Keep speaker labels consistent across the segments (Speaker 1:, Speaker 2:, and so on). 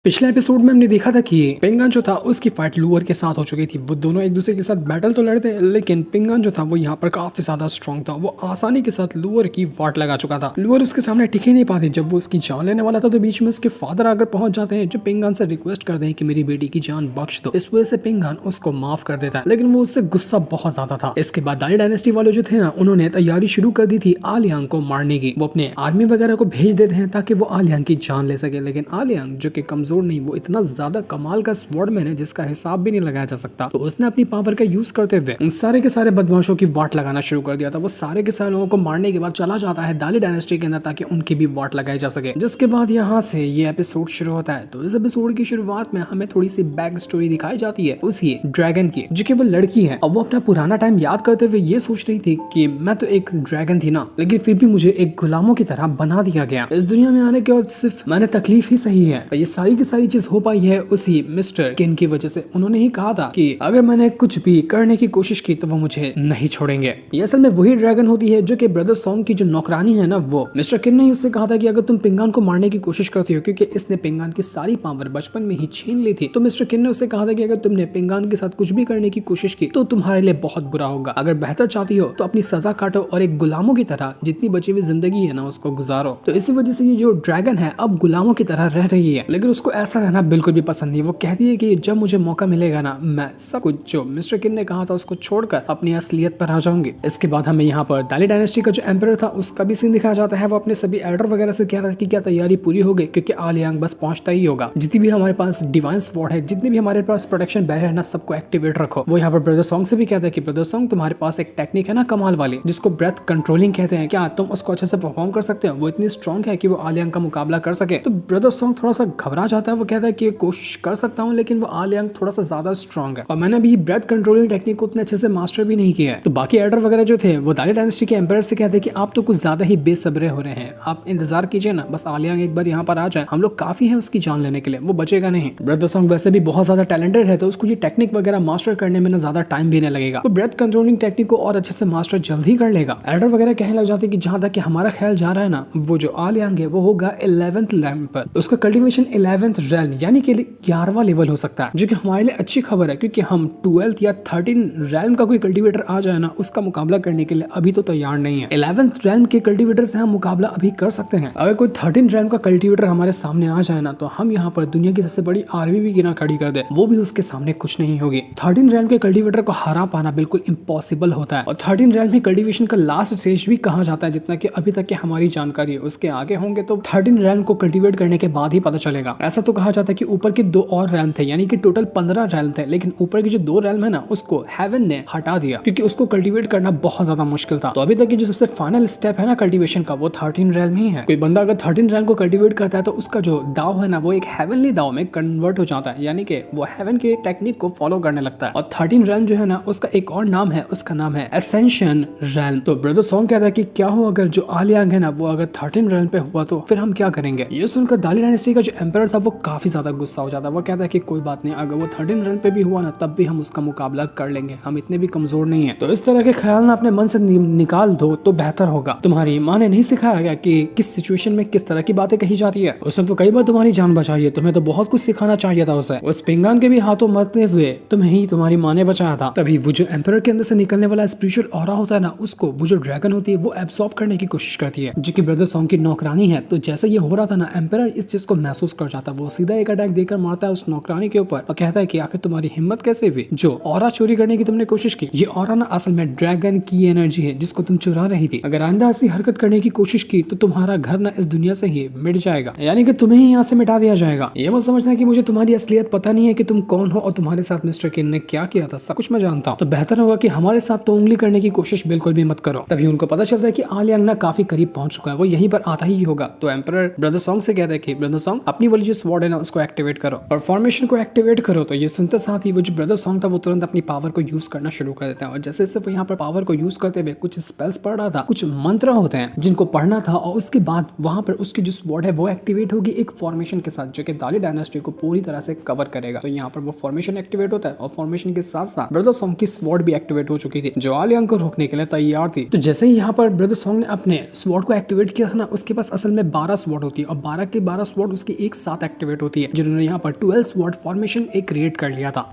Speaker 1: पिछले एपिसोड में हमने देखा था कि पिंगन जो था उसकी फाइट लूअर के साथ हो चुकी थी। वो दोनों एक दूसरे के साथ बैटल तो लड़ते, लेकिन पिंगन जो था वो यहाँ पर काफी ज्यादा स्ट्रांग था। वो आसानी के साथ लूअर की वाट लगा चुका था। लूअर उसके सामने टिक ही नहीं पाती। जब वो उसकी जान लेने वाला था तो बीच में उसके फादर आकर पहुंच जाते हैं, जो पिंगन से रिक्वेस्ट करते हैं कि मेरी बेटी की जान बख्श दो। इस वजह से पिंगन उसको माफ कर देता है, लेकिन वो उससे गुस्सा बहुत ज्यादा था। इसके बाद दाली डायनेस्टी वाले जो थे ना, उन्होंने तैयारी शुरू कर दी थी आलियांग को मारने की। वो अपने आर्मी वगैरह को भेज देते हैं ताकि वो आलियांग की जान ले सके, लेकिन आलियांग जो कि कमजोर नहीं, वो इतना ज्यादा कमाल का स्वॉर्डमैन है जिसका हिसाब भी नहीं लगाया जा सकता। तो उसने अपनी पावर का यूज करते हुए उन सारे के सारे बदमाशों की वाट लगाना शुरू कर दिया था। वो सारे के सारे लोगों को मारने के बाद चला जाता है दाली डायनेस्टी के अंदर ताकि उनकी भी वाट लगाई जा सके। जिसके बाद यहाँ से ये एपिसोड शुरू होता है। तो इस एपिसोड की शुरुआत में हमें थोड़ी सी बैक स्टोरी दिखाई जाती है उसी ड्रैगन की, जो कि वो लड़की है। अब वो अपना पुराना टाइम याद करते हुए ये सोच रही थी कि मैं तो एक ड्रैगन थी ना, लेकिन फिर भी मुझे एक गुलामों की तरह बना दिया गया। इस दुनिया में आने के बाद सिर्फ मैंने तकलीफ ही सही है। ये सारी की सारी चीज हो पाई है उसी मिस्टर किन की वजह से। उन्होंने ही कहा था कि अगर मैंने कुछ भी करने की कोशिश की तो वो मुझे नहीं छोड़ेंगे। ये असल में वही ड्रैगन होती है जो कि ब्रदर सॉन्ग की जो नौकरानी है ना, वो मिस्टर किन ने ही उससे कहा था कि अगर तुम पिंगान को मारने की कोशिश करती हो, क्योंकि इसने पिंगान की सारी पावर बचपन में ही छीन ली थी, तो मिस्टर किन ने उससे कहा था कि अगर तुमने पिंगान के साथ कुछ भी करने की कोशिश की तो तुम्हारे लिए बहुत बुरा होगा। अगर बेहतर चाहती हो तो अपनी सजा काटो और एक गुलामों की तरह जितनी बची हुई जिंदगी है ना उसको गुजारो। तो इसी वजह से ये जो ड्रैगन है अब गुलामों की तरह रह रही है, लेकिन उसको ऐसा रहना बिल्कुल भी पसंद नहीं। वो कहती है कि जब मुझे मौका मिलेगा ना, मैं सब कुछ जो मिस्टर किन ने कहा था उसको छोड़कर अपनी असलियत पर आ जाऊंगी। इसके बाद हमें यहाँ पर दाली डायनेस्टी का जो एम्परर था उसका भी सीन दिखाया जाता है। वो अपने सभी एल्डर वगैरह से कह रहा था कि क्या तैयारी पूरी हो गई, क्योंकि आलियांग बस पहुंचता ही होगा। जितनी भी हमारे पास डिवाइन स्वॉर्ड है, जितने भी हमारे पास प्रोटेक्शन बैरियर है ना, सबको एक्टिवेट रखो। वो यहाँ पर ब्रदर सॉन्ग से भी कहता है कि ब्रदर सॉन्ग तुम्हारे पास एक टेक्निक है ना कमाल वाली, जिसको ब्रेथ कंट्रोलिंग कहते हैं, क्या तुम उसको अच्छे से परफॉर्म कर सकते हो? वो इतनी स्ट्रॉन्ग है कि वो आलियांग का मुकाबला कर सके। तो ब्रदर सॉन्ग थोड़ा सा घबरा जाता है। वो कहता है कि कोशिश कर सकता हूँ, लेकिन वो आलियांग थोड़ा सा ज्यादा स्ट्रॉन्ग है और मैंने अभी ब्रेथ कंट्रोलिंग टेक्निक को उतने अच्छे से मास्टर भी नहीं किया है। तो बाकी एल्डर वगैरह जो थे वो दाली डायनेस्टी के एम्पायर से कहते हैं कि आप तो कुछ ज्यादा ही बेसब्रे हो रहे हैं, आप इंतजार कीजिए ना, बस आलियांग एक बार यहाँ पर आ जाए, हम लोग काफी है उसकी जान लेने के लिए, वो बचेगा नहीं। ब्रदर सॉन्ग वैसे भी बहुत ज्यादा टैलेंटेड है, तो उसको ये टेक्निक वगैरह मास्टर करने में ना ज्यादा टाइम भी नहीं लगेगा। तो ब्रेथ कंट्रोलिंग टेक्निक को और अच्छे से मास्टर जल्द ही कर लेगा। एल्डर वगैरह कहने लग जाते हैं कि जहां तक कि हमारा ख्याल जा रहा है ना, वो जो आलियांग है वो होगा 11th रैम पर। उसका कल्टीवेशन 11th रैम यानी कि 11वां लेवल हो सकता है, जो कि हमारे लिए अच्छी खबर है, क्योंकि हम 12th या 13 रैम का कोई कल्टीवेटर आ जाए ना, उसका मुकाबला करने के लिए अभी तो तैयार नहीं है। 11th रैम के कल्टीवेटर से हम मुकाबला अभी कर सकते हैं। अगर कोई 13 रैम का कल्टीवेटर हमारे सामने आ जाए ना, तो हम यहाँ पर दुनिया की सबसे बड़ी आर्मी भी गिना खड़ी कर दे, वो भी उसके सामने कुछ नहीं होगी। 13 रैम के कल्टीवेटर को हरा पाना बिल्कुल इम्पॉसिबल होता है, और 13 रैम में कल्टीवेशन का लास्ट स्टेज भी कहा जाता है, जितना कि अभी तक की हमारी जानकारी है। उसके आगे होंगे तो 13 रैम को कल्टीवेट करने के बाद ही पता चलेगा। ऐसा तो कहा जाता है कि ऊपर के 2 और रैम थे, यानी कि टोटल 15 रैम थे, लेकिन ऊपर की जो 2 रैम है ना, उसको हेवन ने हटा दिया, क्योंकि उसको कल्टीवेट करना बहुत ज्यादा मुश्किल था। तो अभी तक की जो सबसे फाइनल स्टेप है ना कल्टीवेशन का, वो 13 रैम ही है। कोई बंदा अगर 13 रैम को कल्टीवेट करता है तो उसका जो दाव है ना, वो एक हेवनली दाव में कन्वर्ट हो जाता है, यानी कि वो हेवन के टेक्निक को फॉलो करने लगता है। और 13 रैम जो है ना, उसका एक और नाम है, उसका नाम है एसेंशन रैम। तो ब्रदर सॉन्ग कहता है कि क्या हो अगर जो आलियांग है ना, वो अगर 13 रैम पे हुआ तो फिर हम क्या करेंगे? ये सुनकर दाली डायनेस्टी का जो एम्पायर था वो काफी ज्यादा गुस्सा हो जाता है। वो कहता है कि कोई बात नहीं, अगर वो 13 रन पे भी हुआ ना, तब भी हम उसका मुकाबला कर लेंगे, हम इतने भी कमजोर नहीं है। तो इस तरह के ख्याल ना अपने मन से निकाल दो तो बेहतर होगा। तुम्हारी माँ ने नहीं सिखाया गया कि किस सिचुएशन में किस तरह की बातें कही जाती है? उसने तो कई बार तुम्हारी जान बचाई है, तुम्हें तो बहुत कुछ सिखाना चाहिए था उसे। उस पिंगान के भी हाथों मरते हुए तुम्हें ही तुम्हारी माँ ने बचाया था। तभी वो जो एम्पायर के अंदर से निकलने वाला स्पिरिचुअल ऑरा होता है ना, उसको वो जो ड्रैगन होती है वो एब्सॉर्ब करने की कोशिश करती है, जो कि ब्रदर सॉन्ग की नौकरानी है। तो जैसे ये हो रहा था ना, एम्पायर इस चीज को महसूस कर जाता है। वो सीधा एक अटैक देकर मारता है उस नौकरानी के ऊपर और कहता है कि आखिर तुम्हारी हिम्मत कैसे हुई जो ऑरा चोरी करने की तुमने कोशिश की? ये ऑरा ना असल में ड्रैगन की एनर्जी है जिसको तुम चुरा रही थी। अगर आइंदा ऐसी हरकत करने की कोशिश की तो तुम्हारा घर ना इस दुनिया से ही मिट जाएगा, यानी कि तुम्हें ही यहाँ से मिटा दिया जाएगा। ये मत समझना कि मुझे तुम्हारी असलियत पता नहीं है कि तुम कौन हो और तुम्हारे साथ मिस्टर किन ने क्या किया था, सब कुछ मैं जानता हूँ। तो बेहतर होगा कि हमारे साथ तो उंगली करने की कोशिश बिल्कुल भी मत करो। तभी उनको पता चलता है कि आलियांग ना काफी करीब पहुंच चुका है, वो यहीं पर आता ही होगा। तो एम्परर ब्रदर सॉन्ग से कहता है कि ब्रदर सॉन्ग अपनी वाली जो स्वॉर्ड है ना उसको एक्टिवेट करो और फॉर्मेशन को एक्टिवेट करो। तो ये सुनते साथ ही वो जो ब्रदर सॉन्ग था वो तुरंत अपनी पावर को यूज करना शुरू कर देता है। और जैसे जैसे वो यहाँ पर पावर को यूज करते हुए कुछ स्पेल्स पढ़ रहा था, कुछ मंत्र होते हैं जिनको पढ़ना था, और उसके बाद वहां पर उसकी जो स्वॉर्ड है वो एक्टिवेट होगी एक फॉर्मेशन के साथ, जो कि दाली डायनेस्टी को पूरी तरह से कवर करेगा। तो यहाँ पर वो फॉर्मेशन एक्टिवेट होता है और फॉर्मेशन के साथ साथ ब्रदर सॉन्ग की स्वॉर्ड भी एक्टिवेट हो चुकी थी, जो आलियांग को रोकने के लिए तैयार थी। तो जैसे ही यहाँ पर ब्रदर सॉन्ग ने अपने स्वॉर्ड को एक्टिवेट किया था ना, उसके पास असल में 12 स्वॉर्ड होती है और 12 के 12 स्वॉर्ड उसके एक साथ एक्टिवेट होती है, जिन्होंने यहाँ पर 12 स्वॉर्ड फॉर्मेशन एक क्रिएट कर लिया था।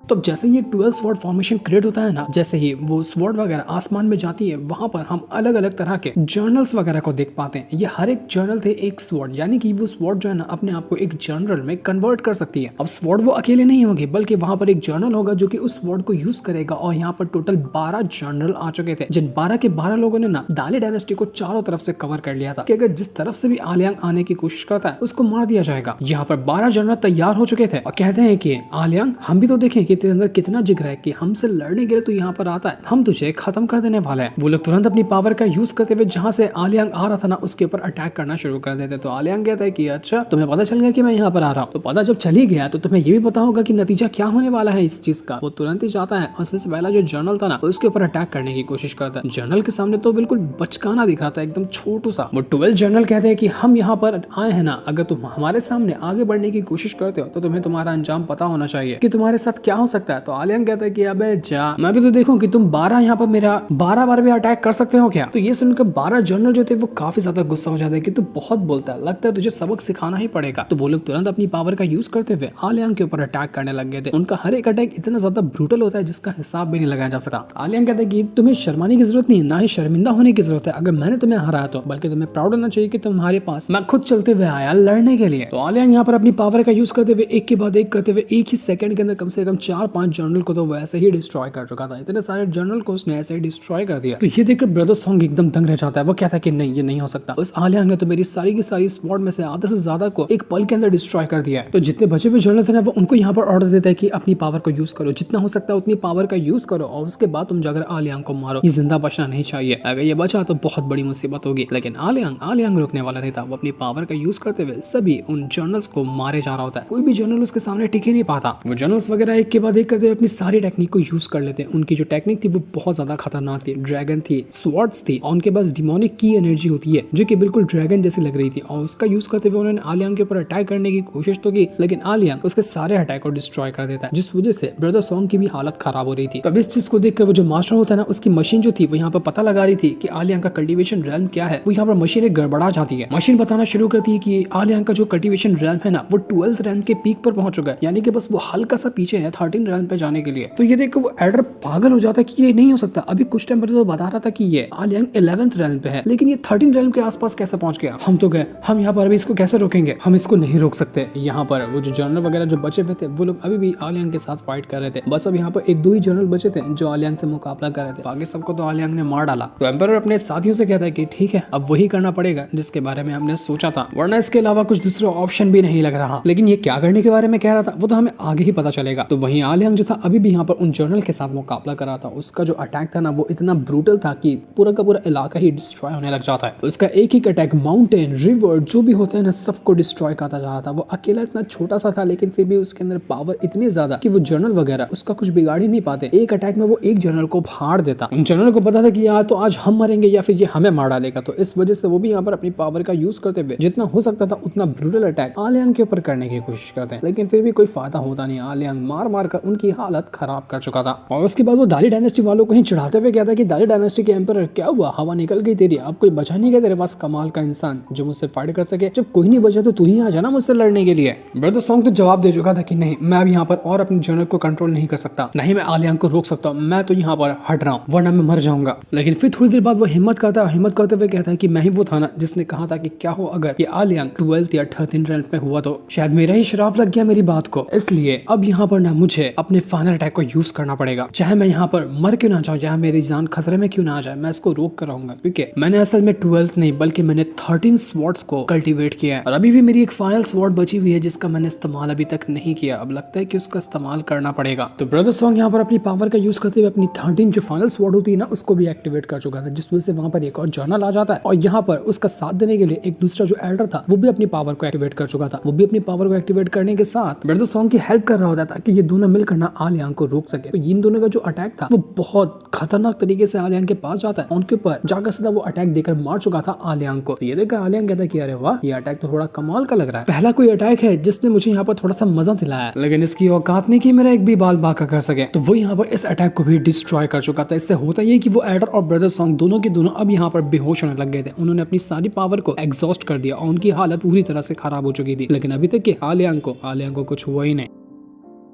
Speaker 1: तो जैसे ये 12 स्वॉर्ड फॉर्मेशन क्रिएट होता है ना, जैसे ही वो स्वॉर्ड वगैरह आसमान में जाती है, वहां पर हम अलग अलग तरह के जर्नल्स वगैरह को देख पाते हैं। ये हर एक जर्नल थे एक स्वॉर्ड, यानी कि वो स्वॉर्ड जो है ना अपने आप को एक जर्नल में कन्वर्ट कर सकती है। अब स्वॉर्ड वो अकेले नहीं होगी, बल्कि वहां पर एक जर्नल होगा जो कि उस स्वॉर्ड को यूज करेगा। और यहाँ पर टोटल 12 जर्नल आ चुके थे, जिन 12 के 12 लोगों ने ना दाली डायनेस्टी को चारों तरफ से कवर कर लिया था कि अगर जिस तरफ से भी आलियांग आने की कोशिश करता है उसको मार दिया जाएगा। यहाँ पर 12 जर्नल तैयार हो चुके थे और कहते हैं कि आलियांग, हम भी तो देखें कि तेरे अंदर कितना जिगर है कि हमसे लड़ने के लिए तू यहाँ पर आता है, हम तुझे खत्म कर देने वाले हैं। वो लोग तुरंत अपनी पावर का यूज करते हुए जहाँ से आलियांग आ रहा था ना उसके ऊपर अटैक करना शुरू कर देते। तो आलियांग कहता है कि अच्छा तुम्हें पता चल गया कि मैं यहाँ पर आ रहा हूँ, तो पता जब चली गया तो तुम्हें ये भी पता होगा कि नतीजा क्या होने वाला है इस चीज का। वो तुरंत ही जाता है और सबसे पहला जो जर्नल था ना उसके ऊपर अटैक करने की कोशिश करता है। जर्नल के सामने तो बिल्कुल बचकाना दिख रहा था, एकदम छोटू सा। वो 12 जर्नल कहते हैं कि हम यहाँ पर आए हैं ना, अगर तुम हमारे सामने आगे बढ़ने की कोशिश करते हो तो तुम्हें तुम्हारा अंजाम पता होना चाहिए कि तुम्हारे साथ क्या हो सकता है। तो आलियांग कहता है कि अबे जा, मैं भी तो देखूं कि तुम 12 यहाँ पर मेरा 12 बार भी अटैक कर सकते हो क्या। तो ये सुनकर 12 जनरल जो थे वो काफी ज्यादा गुस्सा हो जाते हैं कि तू बहुत बोलता है, लगता है तुझे सबक सिखाना ही पड़ेगा। तो वो लोग तुरंत अपनी पावर का यूज करते हुए आलियांग के ऊपर अटैक करने लग गए थे। उनका हर एक अटैक इतना ज्यादा ब्रूटल होता है जिसका हिसाब भी नहीं लगाया जा सकता। आलियांग कहता है कि तुम्हें शर्माने की जरूरत नहीं, ना ही शर्मिंदा होने की जरूरत है अगर मैंने तुम्हें हराया तो, बल्कि तुम्हें प्राउड होना चाहिए कि तुम्हारे पास मैं खुद चलते हुए आया लड़ने के लिए। तो आलियांग यहाँ पर अपनी पावर का यूज करते हुए एक के बाद एक करते हुए एक ही सेकंड के अंदर कम से कम 4-5 जनरल को तो वैसे ही डिस्ट्रॉय कर चुका था। इतने सारे जनरल को उसने ऐसे ही डिस्ट्रॉय कर दिया। तो ये देखकर ब्रदर सॉन्ग एकदम दंग रह जाता है। वो कहता है कि नहीं, ये नहीं हो सकता, उस आलियांग ने तो मेरी सारी की सारी स्वॉर्ड में से आधे से ज्यादा को एक पल के अंदर डिस्ट्रॉय कर दिया है। तो जितने बचे हुए जनरल थे ना वो उनको यहाँ पर ऑर्डर देता है कि अपनी पावर को यूज करो, जितना हो सकता है उतनी पावर का यूज करो और उसके बाद तुम जाकर आलियांग को मारो। ये जिंदा बचना नहीं चाहिए, अगर ये बचा तो बहुत बड़ी मुसीबत होगी। लेकिन आलियांग रुकने वाला नहीं था। वो अपनी पावर का यूज करते हुए सभी उन जनरल्स को मारे जा रहा होता है। कोई भी जनरल उसके सामने टिक ही नहीं पाता। वो जनरल्स वगैरह एक के बाद एक करते हुए अपनी सारी टेक्निक को यूज कर लेते हैं। उनकी जो टेक्निक थी वो बहुत ज्यादा खतरनाक थी। ड्रैगन थी, स्वॉर्ड्स थी और उनके पास डिमोनिक की एनर्जी होती है जो कि बिल्कुल ड्रैगन जैसी लग रही थी। और उसका यूज करते हुए उन्होंने आलियांग के ऊपर अटैक करने की कोशिश तो की, लेकिन आलियांग उसके सारे अटैक को डिस्ट्रॉय कर देता है, जिस वजह से ब्रदर सॉन्ग की भी हालत खराब हो रही थी। अब इस चीज को देखकर वो जो मास्टर होता है ना उसकी मशीन जो थी वो यहाँ पर पता लगा रही थी कि आलियांग का कल्टीवेशन रैम क्या है। वो यहाँ पर मशीन एक गड़बड़ा जाती है। मशीन बताना शुरू करती है कि आलियांग का जो कल्टीवेशन रैम है ना वो 12th रैम के पीक पर पहुंच चुका है, यानी कि बस वो हल्का सा पीछे है 13 रैम पे जाने के लिए। तो ये देखकर वो एल्डर पागल हो जाता है कि ये नहीं हो सकता। अभी कुछ टाइम पहले तो बता रहा था कि ये आलियांग 11th रैम पे है, लेकिन ये 13 रैम के आसपास कैसे पहुंच गया। हम तो गए, हम यहाँ पर अभी इसको कैसे रोकेंगे, हम इसको नहीं रोक सकते। यहाँ पर वो जो जनरल वगैरह जो बचे हुए थे वो लोग अभी भी आलियांग के साथ फाइट कर रहे थे। बस अब यहाँ पर 1-2 ही जनरल बचे थे जो आलियांग से मुकाबला कर रहे थे, बाकी सबको तो आलियांग ने मार डाला। तो एम्परर अपने साथियों से कहता है कि ठीक है, अब वही करना पड़ेगा जिसके बारे में हमने सोचा था, वरना इसके अलावा कुछ दूसरा ऑप्शन भी नहीं लग रहा। लेकिन ये क्या करने के बारे में कह रहा था वो तो हमें आगे ही पता चलेगा। तो वहीं आलियांग जो था अभी भी यहाँ पर उन जनरल के साथ मुकाबला कर रहा था। उसका जो अटैक था ना वो इतना ब्रूटल था कि पूरा का पूरा इलाका ही डिस्ट्रॉय होने लग जाता है। उसका एक ही अटैक माउंटेन, रिवर जो भी होते हैं ना सबको डिस्ट्रॉय करता जा रहा था। वो अकेला इतना छोटा सा था लेकिन फिर भी उसके अंदर पावर इतनी ज्यादा कि वो जनरल वगैरह उसका कुछ बिगाड़ ही नहीं पाते। एक अटैक में वो एक जनरल को फाड़ देता। उन जनरल को पता था कि या तो आज हम मरेंगे या फिर ये हमें मार डालेगा। तो इस वजह से वो भी यहाँ पर अपनी पावर का यूज करते हुए जितना हो सकता था उतना ब्रूटल अटैक आलियांग के ऊपर करने की कोशिश करते हैं, लेकिन फिर भी कोई फायदा होता नहीं। आलियांग मार मार कर उनकी हालत खराब कर चुका था। और उसके बाद वो दाली डायनेस्टी वालों को ही चिढ़ाते हुए कहता कि दाली डायनेस्टी के एम्परर क्या हुआ, हवा निकल गई तेरी, अब कोई बचा नहीं गया तेरे पास कमाल का इंसान जो मुझसे फाइट कर सके। जब कोई नहीं बचा तो तू ही आ जाना मुझसे लड़ने के लिए। ब्रदर सॉन्ग तो जवाब दे चुका था कि नहीं, मैं अब यहाँ पर और अपने जनरल को कंट्रोल नहीं कर सकता, नहीं मैं आलियांग को रोक सकता हूँ, मैं तो यहाँ पर हट रहा हूँ वरना मैं मर जाऊंगा। लेकिन फिर थोड़ी देर बाद वो हिम्मत करता है, हिम्मत करते हुए कहता है कि मैं ही वो था ना जिसने कहा था कि क्या हो अगर ये आलियांग 12th या 13th रैंक में हुआ तो शायद मेरा ही श्राप लग गया मेरी बात को। इसलिए अब यहाँ पर ना मुझे अपने फाइनल अटैक को यूज करना पड़ेगा, चाहे मैं यहाँ पर मर क्यों ना जाऊँ, चाहे मेरी जान खतरे में क्यों ना आ जाए, मैं इसको रोक कर रहूंगा। क्योंकि मैंने असल में 12th नहीं बल्कि मैंने 13 स्वॉर्ड्स को कल्टीवेट किया है और अभी भी मेरी एक फाइनल स्वॉर्ड बची हुई है जिसका मैंने इस्तेमाल अभी तक नहीं किया। अब लगता है कि उसका इस्तेमाल करना पड़ेगा। तो ब्रदर सॉन्ग यहाँ पर अपनी पावर का यूज करते हुए अपनी 13 जो फाइनल स्वॉर्ड होती है ना उसको भी एक्टिवेट कर चुका था, जिस वजह से वहां पर एक और जर्नल आ जाता है और यहाँ पर उसका साथ देने के लिए एक दूसरा जो एल्डर था वो भी अपनी पावर को एक्टिवेट कर चुका था। वो भी अपनी पावर को एक्टिवेट करने के साथ ब्रदर सॉन्ग की हेल्प कर रहा होता था कि ये दोनों दोनों मिलकर ना आलियांग को रोक सके। तो इन दोनों का जो अटैक था वो बहुत खतरनाक तरीके से आलियांग के पास जाता है, उनके ऊपर जाकर सीधा वो अटैक देकर मार चुका था आलियांग को। तो ये देखकर आलियांग कहता है कि अरे वाह, ये अटैक तो थोड़ा कमाल का लग रहा है, पहला कोई अटैक है जिसने मुझे यहाँ पर थोड़ा सा मजा दिलाया, लेकिन इसकी औकात नहीं कि मेरा एक भी बाल बांका कर सके। तो वो यहाँ पर इस अटैक को भी डिस्ट्रॉय कर चुका था। इससे होता ये कि वो एडर और ब्रदर सॉन्ग दोनों के दोनों अब यहाँ पर बेहोश होने लग गए थे। उन्होंने अपनी सारी पावर को एग्जॉस्ट कर दिया और उनकी हालत पूरी तरह से खराब हो चुकी थी। लेकिन अभी तक कि आलियांग को कुछ हुआ ही नहीं।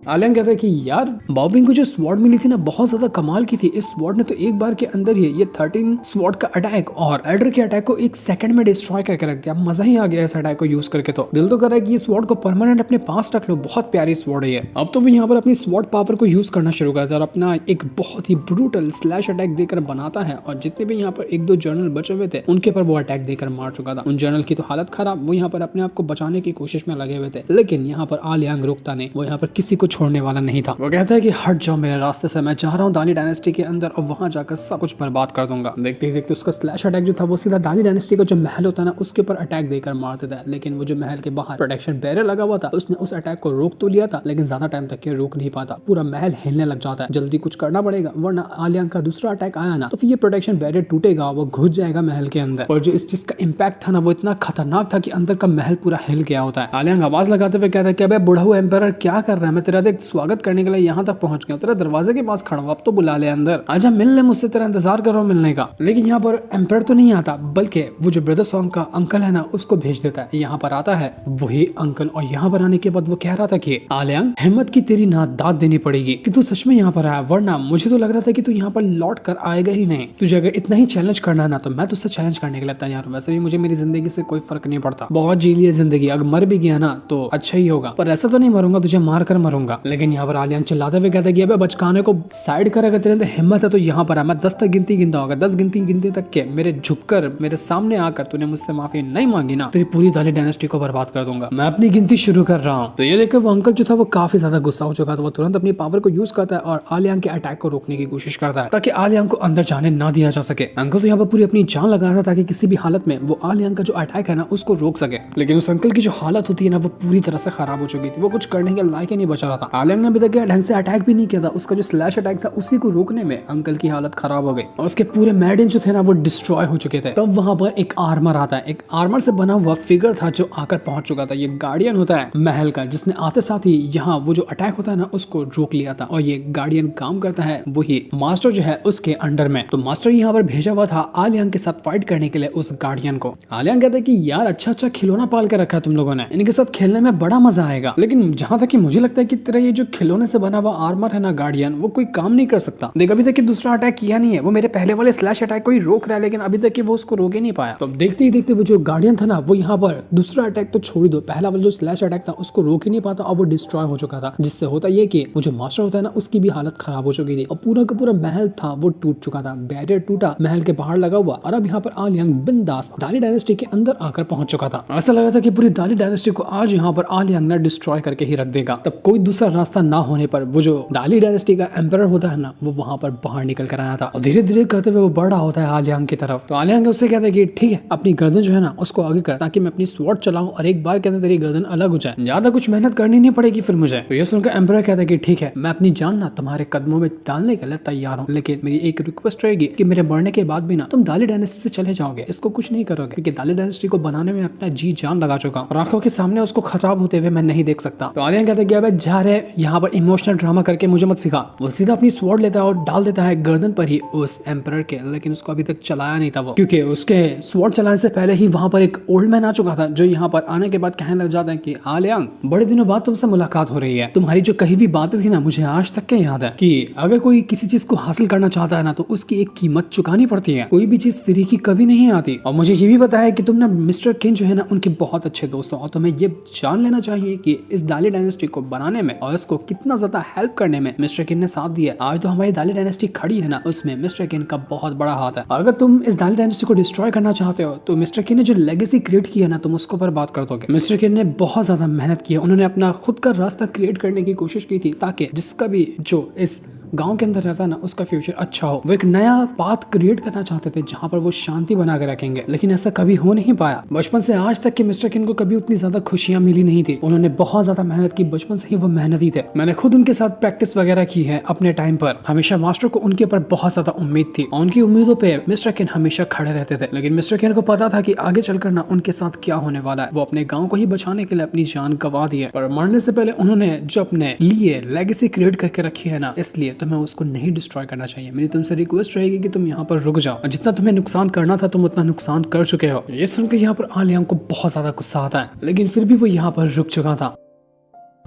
Speaker 1: आलियांग कहता है कि यार बाओबिंग को जो स्वॉर्ड मिली थी ना बहुत ज्यादा कमाल की थी। इस स्वॉर्ड ने तो एक बार के अंदर ही ये 13 स्वॉर्ड का अटैक और एल्डर के अटैक को एक सेकंड में डिस्ट्रॉय करके रख दिया। मजा ही आ गया इस अटैक को यूज करके। तो दिल तो कर रहा है कि ये स्वॉर्ड को परमानेंट अपने पास रख लो, बहुत प्यारी स्वॉर्ड है ये। अब तो वो यहाँ पर अपनी स्वॉर्ड पावर को यूज करना शुरू करता है और अपना एक बहुत ही ब्रूटल स्लैश अटैक देकर बनाता है। और जितने भी यहाँ पर एक दो जर्नल बचे हुए थे उनके पर वो अटैक देकर मार चुका था। उन जर्नल की तो हालत खराब, वो यहाँ पर अपने आप को बचाने की कोशिश में लगे हुए थे, लेकिन यहाँ पर आलियांग रुकता नहीं, वो यहाँ पर किसी को छोड़ने वाला नहीं था। वो कहता है कि हट जाओ मेरे रास्ते से, मैं जा रहा हूँ दाली डायनेस्टी के अंदर और वहां जाकर सब कुछ बर्बाद कर दूंगा। देखते ही देखते उसका स्लैश अटैक जो था वो सीधा दाली डायनेस्टी का जो महल होता है ना उसके ऊपर अटैक देकर मार देता है। लेकिन वो जो महल के बाहर प्रोटेक्शन बैरियर लगा हुआ था उसने उस अटैक को रोक तो लिया था, लेकिन ज्यादा टाइम तक रोक नहीं पाता। पूरा महल हिलने लग जाता है। जल्दी कुछ करना पड़ेगा वरना आलियांग का दूसरा अटैक आया ना तो फिर ये प्रोटेक्शन बैरियर टूटेगा, वो घुस जाएगा महल के अंदर। और जो इस चीज का इम्पैक्ट था ना वो इतना खतरनाक था कि अंदर का महल पूरा हिल गया होता है। आलियांग आवाज लगाते हुए कहता है कि अबे बुढ़ाऊ एम्पायर क्या कर रहा है, मैं तेरा देख स्वागत करने के लिए यहाँ तक पहुंच गया, तेरा दरवाजे के पास खड़ा हूं, अब तो बुला ले अंदर, आजा मिल ले मुझसे, तेरा इंतजार कर रहा हूं मिलने का। लेकिन यहाँ पर एम्पायर तो नहीं आता, बल्कि वो जो ब्रदर सॉन्ग का अंकल है ना उसको भेज देता है। यहाँ पर आता है वही अंकल और यहाँ पर आने के बाद वो कह रहा था कि आलियांग हिम्मत की तेरी ना दाद देनी पड़ेगी कि तू सच में यहाँ पर आया, वरना मुझे तो लग रहा था कि तू यहाँ पर लौट कर आएगा ही नहीं। तुझे अगर इतना ही चैलेंज करना ना तो मैं तुझसे चैलेंज करने के लिए तैयार हूँ। वैसे भी मुझे मेरी जिंदगी से कोई फर्क नहीं पड़ता, बहुत जी ली है जिंदगी, अगर मर भी गया ना तो अच्छा ही होगा, पर ऐसा तो नहीं मरूंगा तुझे मार कर मरूंगा। लेकिन यहाँ पर आलियांग चिल्लाते हुए कहता है कि अबे बचकाने को साइड कर, अगर तेरे अंदर हिम्मत है तो यहाँ पर आ, मैं 10 तक गिनती गिनता होगा, 10 गिनती तक के मेरे झुककर मेरे सामने आकर तूने मुझसे माफी नहीं मांगी ना तेरी पूरी दाली डायनेस्टी को बर्बाद कर दूंगा। मैं अपनी गिनती शुरू कर रहा हूँ। तो ये देखकर वो अंकल जो था वो काफी ज्यादा गुस्सा हो चुका था। वो तुरंत अपनी पावर को यूज करता है और आलियांग के अटैक को रोकने की कोशिश करता है ताकि आलियांग को अंदर जाने ना दिया जा सके। अंकल तो यहाँ पर पूरी अपनी जान लगा रहा था ताकि किसी भी हालत में वो आलियांग का जो अटैक है ना उसको रोक सके। लेकिन उस अंकल की जो हालत होती है ना वो पूरी तरह से खराब हो चुकी थी, वो कुछ करने के लायक ही नहीं बचा रहा था। आलियांग ने अभी तक ढंग से अटैक भी नहीं किया था, उसका जो स्लैश अटैक था उसी को रोकने में अंकल की हालत खराब हो गई और उसके पूरे मेडिन जो थे ना वो डिस्ट्रॉय हो चुके थे। तब वहां पर एक आर्मर आता है, एक आर्मर से बना हुआ फिगर था जो आकर पहुंच चुका था। ये गार्डियन होता है महल का, जिसने आते साथ ही यहाँ वो जो अटैक होता है ना उसको रोक लिया था। और ये गार्डियन काम करता है वही मास्टर जो है उसके अंडर में। तो मास्टर यहाँ पर भेजा हुआ था आलियांग के साथ फाइट करने के लिए उस गार्डियन को। आलियांग कहता है कि यार अच्छा खिलौना पाल के रखा है तुम लोगों ने, इनके साथ खेलने में बड़ा मजा आएगा। लेकिन जहां तक कि मुझे लगता है कि तेरा ये जो खिलौने से बना हुआ आर्मर है ना गार्डियन, वो कोई काम नहीं कर सकता। देख अभी तक कि दूसरा अटैक किया नहीं है, वो मेरे पहले वाले स्लैश अटैक को ही रोक रहा है, लेकिन अभी तक कि वो उसको रोक ही नहीं पाया। तो देखते ही देखते वो जो गार्डियन था ना वो यहाँ पर दूसरा अटैक तो छोड़ दो, पहला वाला जो स्लैश अटैक था उसको रोक ही नहीं पाता और वो डिस्ट्रॉय हो चुका था। जिससे होता ये कि वो जो मास्टर होता है ना उसकी भी हालत खराब हो चुकी थी और पूरा का पूरा महल था वो टूट चुका था। बैरियर टूटा महल के बाहर लगा हुआ और अब यहाँ पर आलियांग बिंदास दाली डायनेस्टी के अंदर आकर पहुंच चुका था। ऐसा लगा था कि पूरी दाली डायनेस्टी को आज यहाँ पर आलियांग ने डिस्ट्रॉय करके ही रख देगा। तब कोई दूसरा रास्ता ना होने पर वो जो दाली डायनेस्टी का एम्परर होता है ना वो वहां पर बाहर निकल कर आया था और धीरे धीरे करते हुए वो बढ़ रहा होता है आलियांग की तरफ। तो आलियांग उससे कहता है कि ठीक है अपनी गर्दन जो है ना उसको आगे कर ताकि मैं अपनी स्वॉर्ड चलाऊं और एक बार के अंदर तेरी गर्दन अलग हो जाए, ज्यादा कुछ मेहनत करनी नहीं पड़ेगी फिर मुझे। तो ये सुनकर एम्परर कहता है कि ठीक है मैं अपनी जान ना तुम्हारे कदमों में डालने के लिए तैयार हूँ, लेकिन मेरी एक रिक्वेस्ट रहेगी कि मेरे मरने के बाद भी ना तुम दाली डायनेस्टी से चले जाओगे, इसको कुछ नहीं करोगे, क्योंकि दाली डायनेस्टी को बनाने में अपना जी जान लगा चुका हूं और आंखों के सामने उसको खराब होते हुए मैं नहीं देख सकता। तो आलियांग कहता है कि अबे जा रहे यहाँ पर इमोशनल ड्रामा करके मुझे मत सिखा। वो सीधा अपनी स्वॉर्ड लेता है और डाल देता है गर्दन पर ही उस एम्परर के, लेकिन उसको अभी तक चलाया नहीं था वो, क्योंकि उसके स्वॉर्ड चलाने से पहले ही वहां पर एक ओल्ड मैन आ चुका था जो यहाँ पर आने के बाद कहने लग जाता है कि आलियांग बड़े दिनों बाद तुमसे मुलाकात हो रही है, तुम्हारी जो कही हुई बातें थी ना मुझे आज तक के याद है कि अगर कोई किसी चीज को हासिल करना चाहता है ना तो उसकी एक कीमत चुकानी पड़ती है, कोई भी चीज फ्री की कभी नहीं आती। और मुझे ये भी पता है कि तुम ना मिस्टर किन जो है ना उनके बहुत अच्छे दोस्त हो और तुम्हें ये जान लेना चाहिए कि इस दाली डायनेस्टी को बनाने में और इसको कितना ज्यादा हेल्प करने में मिस्टर किन ने साथ दिया। आज तो हमारी दाली डायनेस्टी खड़ी है ना उसमें मिस्टर किन का बहुत बड़ा हाथ है। और अगर तुम इस दाली डायनेस्टी को डिस्ट्रॉय करना चाहते हो तो मिस्टर किन ने जो लेगेसी क्रिएट की है ना तुम उसको बर्बाद कर दोगे। मिस्टर किन ने बहुत ज्यादा मेहनत की है, उन्होंने अपना खुद का रास्ता क्रिएट करने की कोशिश की थी ताकि जिसका भी जो इस गांव के अंदर रहता है ना उसका फ्यूचर अच्छा हो। वो एक नया पाथ क्रिएट करना चाहते थे जहाँ पर वो शांति बना के रखेंगे, लेकिन ऐसा कभी हो नहीं पाया। बचपन से आज तक के मिस्टर किन को कभी उतनी ज्यादा खुशियां मिली नहीं थी। उन्होंने बहुत ज्यादा मेहनत की, बचपन से ही वो मेहनती थे। मैंने खुद उनके साथ प्रैक्टिस वगैरह की है अपने टाइम पर। हमेशा मास्टर को उनके ऊपर बहुत ज्यादा उम्मीद थी और उनकी उम्मीदों पे मिस्टर किन हमेशा खड़े रहते थे। लेकिन मिस्टर किन को पता था कि आगे चलकर ना उनके साथ क्या होने वाला है। वो अपने गांव को ही बचाने के लिए अपनी जान गंवा दी है, पर मरने से पहले उन्होंने जो अपने लिए लेगेसी क्रिएट करके रखी है ना, इसलिए तुम्हें उसको नहीं डिस्ट्रॉय करना चाहिए। मेरी तुमसे रिक्वेस्ट रहेगी कि तुम यहाँ पर रुक जाओ, और जितना तुम्हें नुकसान करना था तुम उतना नुकसान कर चुके हो। ये सुनकर यहाँ पर आलियांग को बहुत ज्यादा गुस्सा आता है, लेकिन फिर भी वो यहाँ पर रुक चुका था।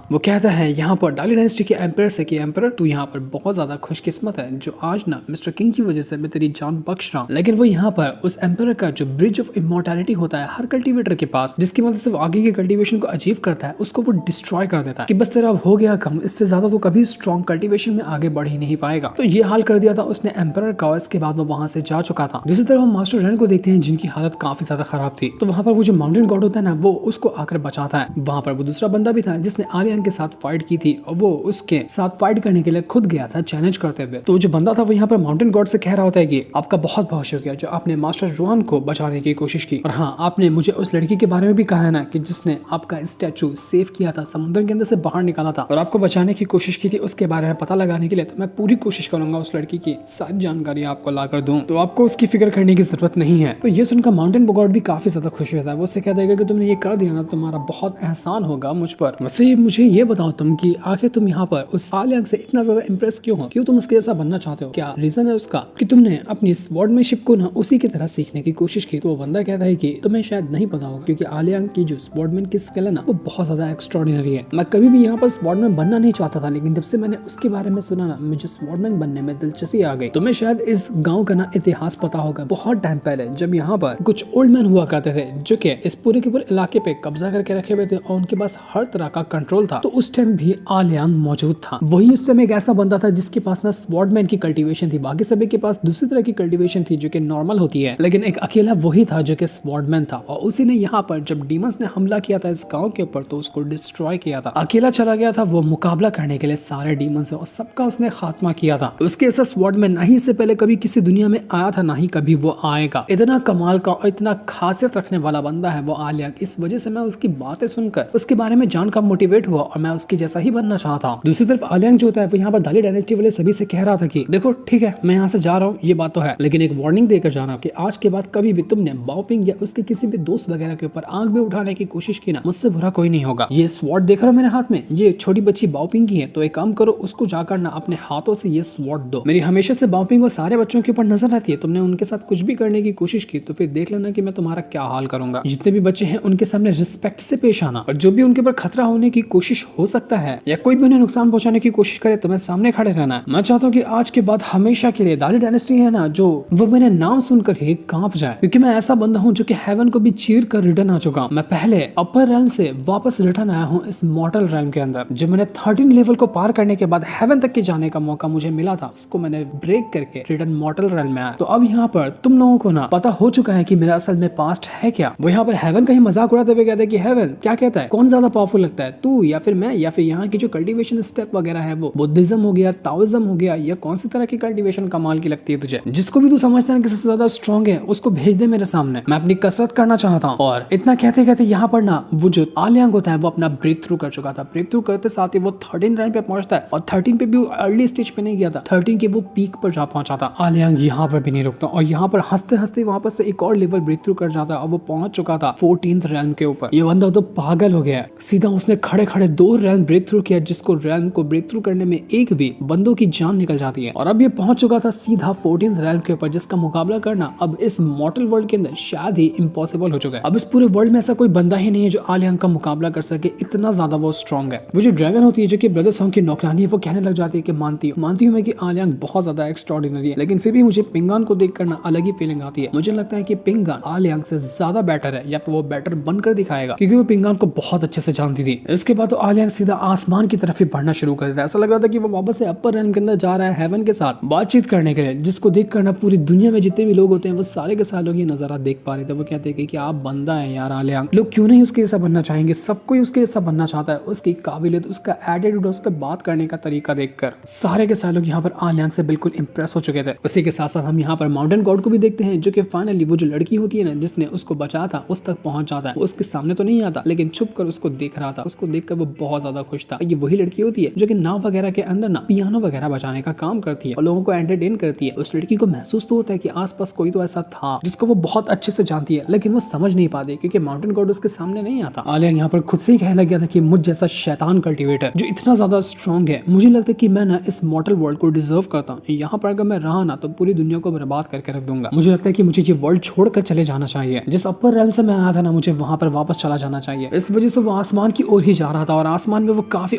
Speaker 1: वो कहता है यहाँ पर डाली डायनेस्टी के एम्पायर से कि एम्पायर तू यहाँ पर बहुत ज्यादा खुशकिस्मत है जो आज ना मिस्टर किंग की वजह से मैं तेरी जान बख्श रहा हूँ। लेकिन वो यहाँ पर उस एम्पायर का जो ब्रिज ऑफ इमोर्टैलिटी होता है हर कल्टीवेटर के पास, जिसकी मदद से वो आगे के कल्टीवेशन को अचीव करता है, उसको वो डिस्ट्रॉय कर देता है कि बस तेरा अब हो गया कम, इससे ज्यादा तो कभी स्ट्रॉन्ग कल्टीवेशन में आगे बढ़ ही नहीं पाएगा। तो ये हाल कर दिया था उसने एम्पायर का। इसके बाद वो वहां से जा चुका था। दूसरी तरफ हम मास्टर रैन को देखते हैं जिनकी हालत काफी ज्यादा खराब थी। तो वहां पर वो जो माउंटेन गॉड होता है ना, वो उसको आकर बचाता है। वहां पर वो दूसरा बंदा भी था जिसने आलियान के साथ फाइट की थी और वो उसके साथ फाइट करने के लिए खुद गया था चैलेंज करते हुए। तो जो बंदा था वो यहाँ पर माउंटेन गॉड से कह रहा होता है कि आपका बहुत बहुत शुक्रिया जो आपने मास्टर रोहन को बचाने की कोशिश की, और हाँ आपने मुझे उस लड़की के बारे में भी कहा है ना कि जिसने आपका स्टैचू सेव किया था, समुद्र के अंदर से बाहर निकाला था और आपको बचाने की कोशिश की थी, उसके बारे में पता लगाने के लिए तो मैं पूरी कोशिश करूंगा उस लड़की की सारी जानकारी आपको लाकर दूं, तो आपको उसकी फिक्र करने की जरूरत नहीं है। तो ये सुनकर माउंटेन गॉड भी काफी ज्यादा खुश होता है। वो उससे कहता है कि तुमने ये कर दिया ना, तुम्हारा बहुत एहसान होगा मुझ पर। वैसे मुझे ये बताओ तुम कि आखिर तुम यहाँ पर उस आलियांग से इतना ज्यादा इंप्रेस क्यों हो, क्यों तुम उसके जैसा बनना चाहते हो, क्या रीजन है उसका कि तुमने अपनी स्वॉर्डमैनशिप को ना उसी की तरह सीखने की कोशिश की। तो वो बंदा कहता है कि तुम्हें शायद नहीं पता होगा क्योंकि आलियांग की जो स्वॉर्डमैन की स्किल है ना वो बहुत ज्यादा एक्स्ट्राऑर्डिनरी है। मैं कभी भी यहाँ पर स्वॉर्डमैन बनना नहीं चाहता था, लेकिन जब से मैंने उसके बारे में सुना ना मुझे स्वॉर्डमैन बनने में दिलचस्पी आ गई। तुम्हें शायद इस गाँव का ना इतिहास पता होगा, बहुत टाइम पहले जब यहाँ पर कुछ ओल्ड मैन हुआ करते थे जो कि इस पूरे के पूरे इलाके पे कब्जा करके रखे हुए थे और उनके पास हर तरह का कंट्रोल था। तो उस टाइम भी आलियांग मौजूद था। वही उस समय एक ऐसा बंदा था जिसके पास ना स्वॉर्डमैन की कल्टीवेशन थी, बाकी सभी के पास दूसरी तरह की कल्टीवेशन थी जो कि नॉर्मल होती है, लेकिन एक अकेला वही था जो कि स्वॉर्डमैन था। और उसी ने यहाँ पर जब डीमंस ने हमला किया था इस गांव के ऊपर तो उसको डिस्ट्रॉय किया था। अकेला चला गया था वो मुकाबला करने के लिए सारे डीमंस से और सबका उसने खात्मा किया था। उसके ऐसा स्वॉर्डमैन ना ही इससे पहले कभी किसी दुनिया में आया था, ना ही कभी वो आएगा। इतना कमाल का और इतना खासियत रखने वाला बंदा है वो आलियांग। इस वजह से मैं उसकी बातें सुनकर उसके बारे में जानकर मोटिवेट हुआ और मैं उसके जैसा ही बनना चाहता हूँ। दूसरी तरफ आलियांग जो होता है वो यहाँ पर दाली डायनेस्टी वाले सभी से कह रहा था कि देखो ठीक है मैं यहाँ से जा रहा हूँ, ये बात तो है, लेकिन एक वार्निंग देकर जाना कि आज के बाद कभी भी तुमने बाओपिंग या उसके किसी भी दोस्त वगैरह के ऊपर आंख भी उठाने की कोशिश की ना, मुझसे बुरा कोई नहीं होगा। ये स्वॉर्ड देख रहा हो मेरे हाथ में, ये छोटी बच्ची बाओपिंग की है, तो एक काम करो उसको जाकर ना अपने हाथों से ये स्वॉर्ड दो। मेरी हमेशा से बाओपिंग और सारे बच्चों के ऊपर नजर रहती है, तुमने उनके साथ कुछ भी करने की कोशिश की तो फिर देख लेना कि मैं तुम्हारा क्या हाल करूंगा। जितने भी बच्चे हैं उनके सामने रिस्पेक्ट से पेश आना, और जो भी उनके ऊपर खतरा होने की कोशिश हो सकता है या कोई भी उन्हें नुकसान पहुंचाने की कोशिश करे तो मैं सामने खड़े रहना है। मैं चाहता हूँ कि आज के बाद हमेशा के लिए दाली डायनेस्टी है ना जो वो मेरे नाम सुनकर ही कांप जाए, क्योंकि मैं ऐसा बंदा हूँ जो कि हेवन को भी चीर कर रिटर्न आ चुका हूँ। मैं पहले अपर रेल्म से वापस रिटर्न आया हूँ इस मॉर्टल रेल्म के अंदर। जब मैंने 13 लेवल को पार करने के बाद हेवन तक के जाने का मौका मुझे मिला था, उसको मैंने ब्रेक करके रिटर्न मॉर्टल रेल्म में आया। तो अब यहाँ पर तुम लोगों को ना पता हो चुका है कि मेरा असल में पास्ट है क्या। वो यहाँ पर हेवन का ही मजाक उड़ाते हुए कहता है कि हेवन क्या कहता है, कौन ज्यादा पावरफुल लगता है, तू या फिर मैं, या फिर यहाँ की जो कल्टीवेशन स्टेप वगैरह है वो बुद्धिज्म हो गया, ताओइज्म हो गया, या कौन सी तरह की कल्टीवेशन कमाल की लगती है तुझे। जिसको भी तू समझता है कि सबसे ज्यादा स्ट्रॉन्ग है उसको भेज दे मेरे सामने, मैं अपनी कसरत करना चाहता हूँ। और इतना कहते कहते यहाँ पर ना वो जो आलियांग होता है वो अपना ब्रेक थ्रू कर चुका था। ब्रेक थ्रू करते साथ ही वो 13 रैंक पे पहुंचता है, और 13 पे भी वो अर्ली स्टेज पे नहीं गया था, 13 के वो पीक पर जा पहुंचा था। आलियांग यहाँ पर भी नहीं रुकता और यहाँ पर हंसते हंसते वापस से एक और लेवल ब्रेक थ्रू कर जाता है और वो पहुंच चुका था 14th रैंक के ऊपर। ये बंदा तो पागल हो गया, सीधा उसने खड़े खड़े 2 रैंक ब्रेक थ्रू किया, जिसको रैंक को ब्रेक थ्रू करने में एक भी बंदों की जान निकल जाती है। और अब ये पहुंच चुका था सीधा 14th रैंक के ऊपर, जिसका मुकाबला करना अब इस मॉर्टल वर्ल्ड के अंदर शायद ही इम्पॉसिबल हो चुका है। अब इस पूरे वर्ल्ड में ऐसा कोई बंदा ही नहीं है जो आलियांग का मुकाबला कर सके, इतना ज्यादा वो स्ट्रॉन्ग है। वो जो ड्रैगन होती है जो कि ब्रदर सॉन्ग की नौकरानी है, वो कहने लग जाती है कि मानती हूँ मैं कि आलियांग बहुत ज्यादा एक्स्ट्राऑर्डिनरी है, लेकिन फिर भी मुझे पिंगान को देख करना अलग ही फीलिंग आती है। मुझे लगता है कि पिंगान आलियांग से ज्यादा बेटर है, या फिर वो बेटर बनकर दिखाएगा, क्योंकि वो पिंगान को बहुत अच्छे से जानती थी। इसके बाद आलियांग सीधा आसमान की तरफ ही बढ़ना शुरू कर देता है। ऐसा लग रहा था कि वो वापस से अपर रेल्म के अंदर जा रहा है हेवन के साथ बातचीत करने के लिए, जिसको देख कर ना पूरी दुनिया में जितने भी लोग होते हैं वो सारे के सारे लोग ये नजारा देख पा रहे थे। वो कहते हैं कि आप बंदा है यार आलियांग, लोग क्यों नहीं उसके जैसा बनना चाहेंगे, सब कोई उसके जैसा बनना चाहता है। उसकी काबिलियत, उसका एटीट्यूड, उसका बात करने का तरीका देखकर सारे के सारे लोग यहाँ पर आलियांग से बिल्कुल इंप्रेस हो चुके थे। उसी के साथ साथ हम यहाँ पर माउंटेन गॉड को भी देखते हैं, जो कि फाइनली वो जो लड़की होती है ना जिसने उसको बचाया था उस तक पहुंच जाता है। वो उसके सामने तो नहीं आता लेकिन छुप कर उसको देख रहा था। उसको देखकर वो बहुत ज्यादा खुश था। ये वही लड़की होती है जो कि नाव वगैरह के अंदर ना पियानो वगैरह बजाने का काम करती है और लोगों को एंटरटेन करती है। उस लड़की को महसूस तो होता है कि आसपास कोई तो ऐसा था जिसको वो बहुत अच्छे से जानती है, लेकिन वो समझ नहीं पाती क्योंकि माउंटेन गॉड उसके सामने नहीं आता। आलियांग यहाँ पर खुद से ही कहने लग गया था कि मुझ जैसा शैतान कल्टिवेटर जो इतना ज्यादा स्ट्रॉन्ग है, मुझे लगता है कि मैं ना इस मॉर्टल वर्ल्ड को डिजर्व करता हूँ। यहाँ पर अगर मैं रहा ना तो पूरी दुनिया को बर्बाद करके रख दूंगा। मुझे लगता है कि मुझे ये वर्ल्ड छोड़कर चले जाना चाहिए। जिस अपर रेल्म से मैं आया था ना, मुझे वहां पर वापस चला जाना चाहिए। इस वजह से वो आसमान की ओर ही जा रहा था और आसमान में वो काफी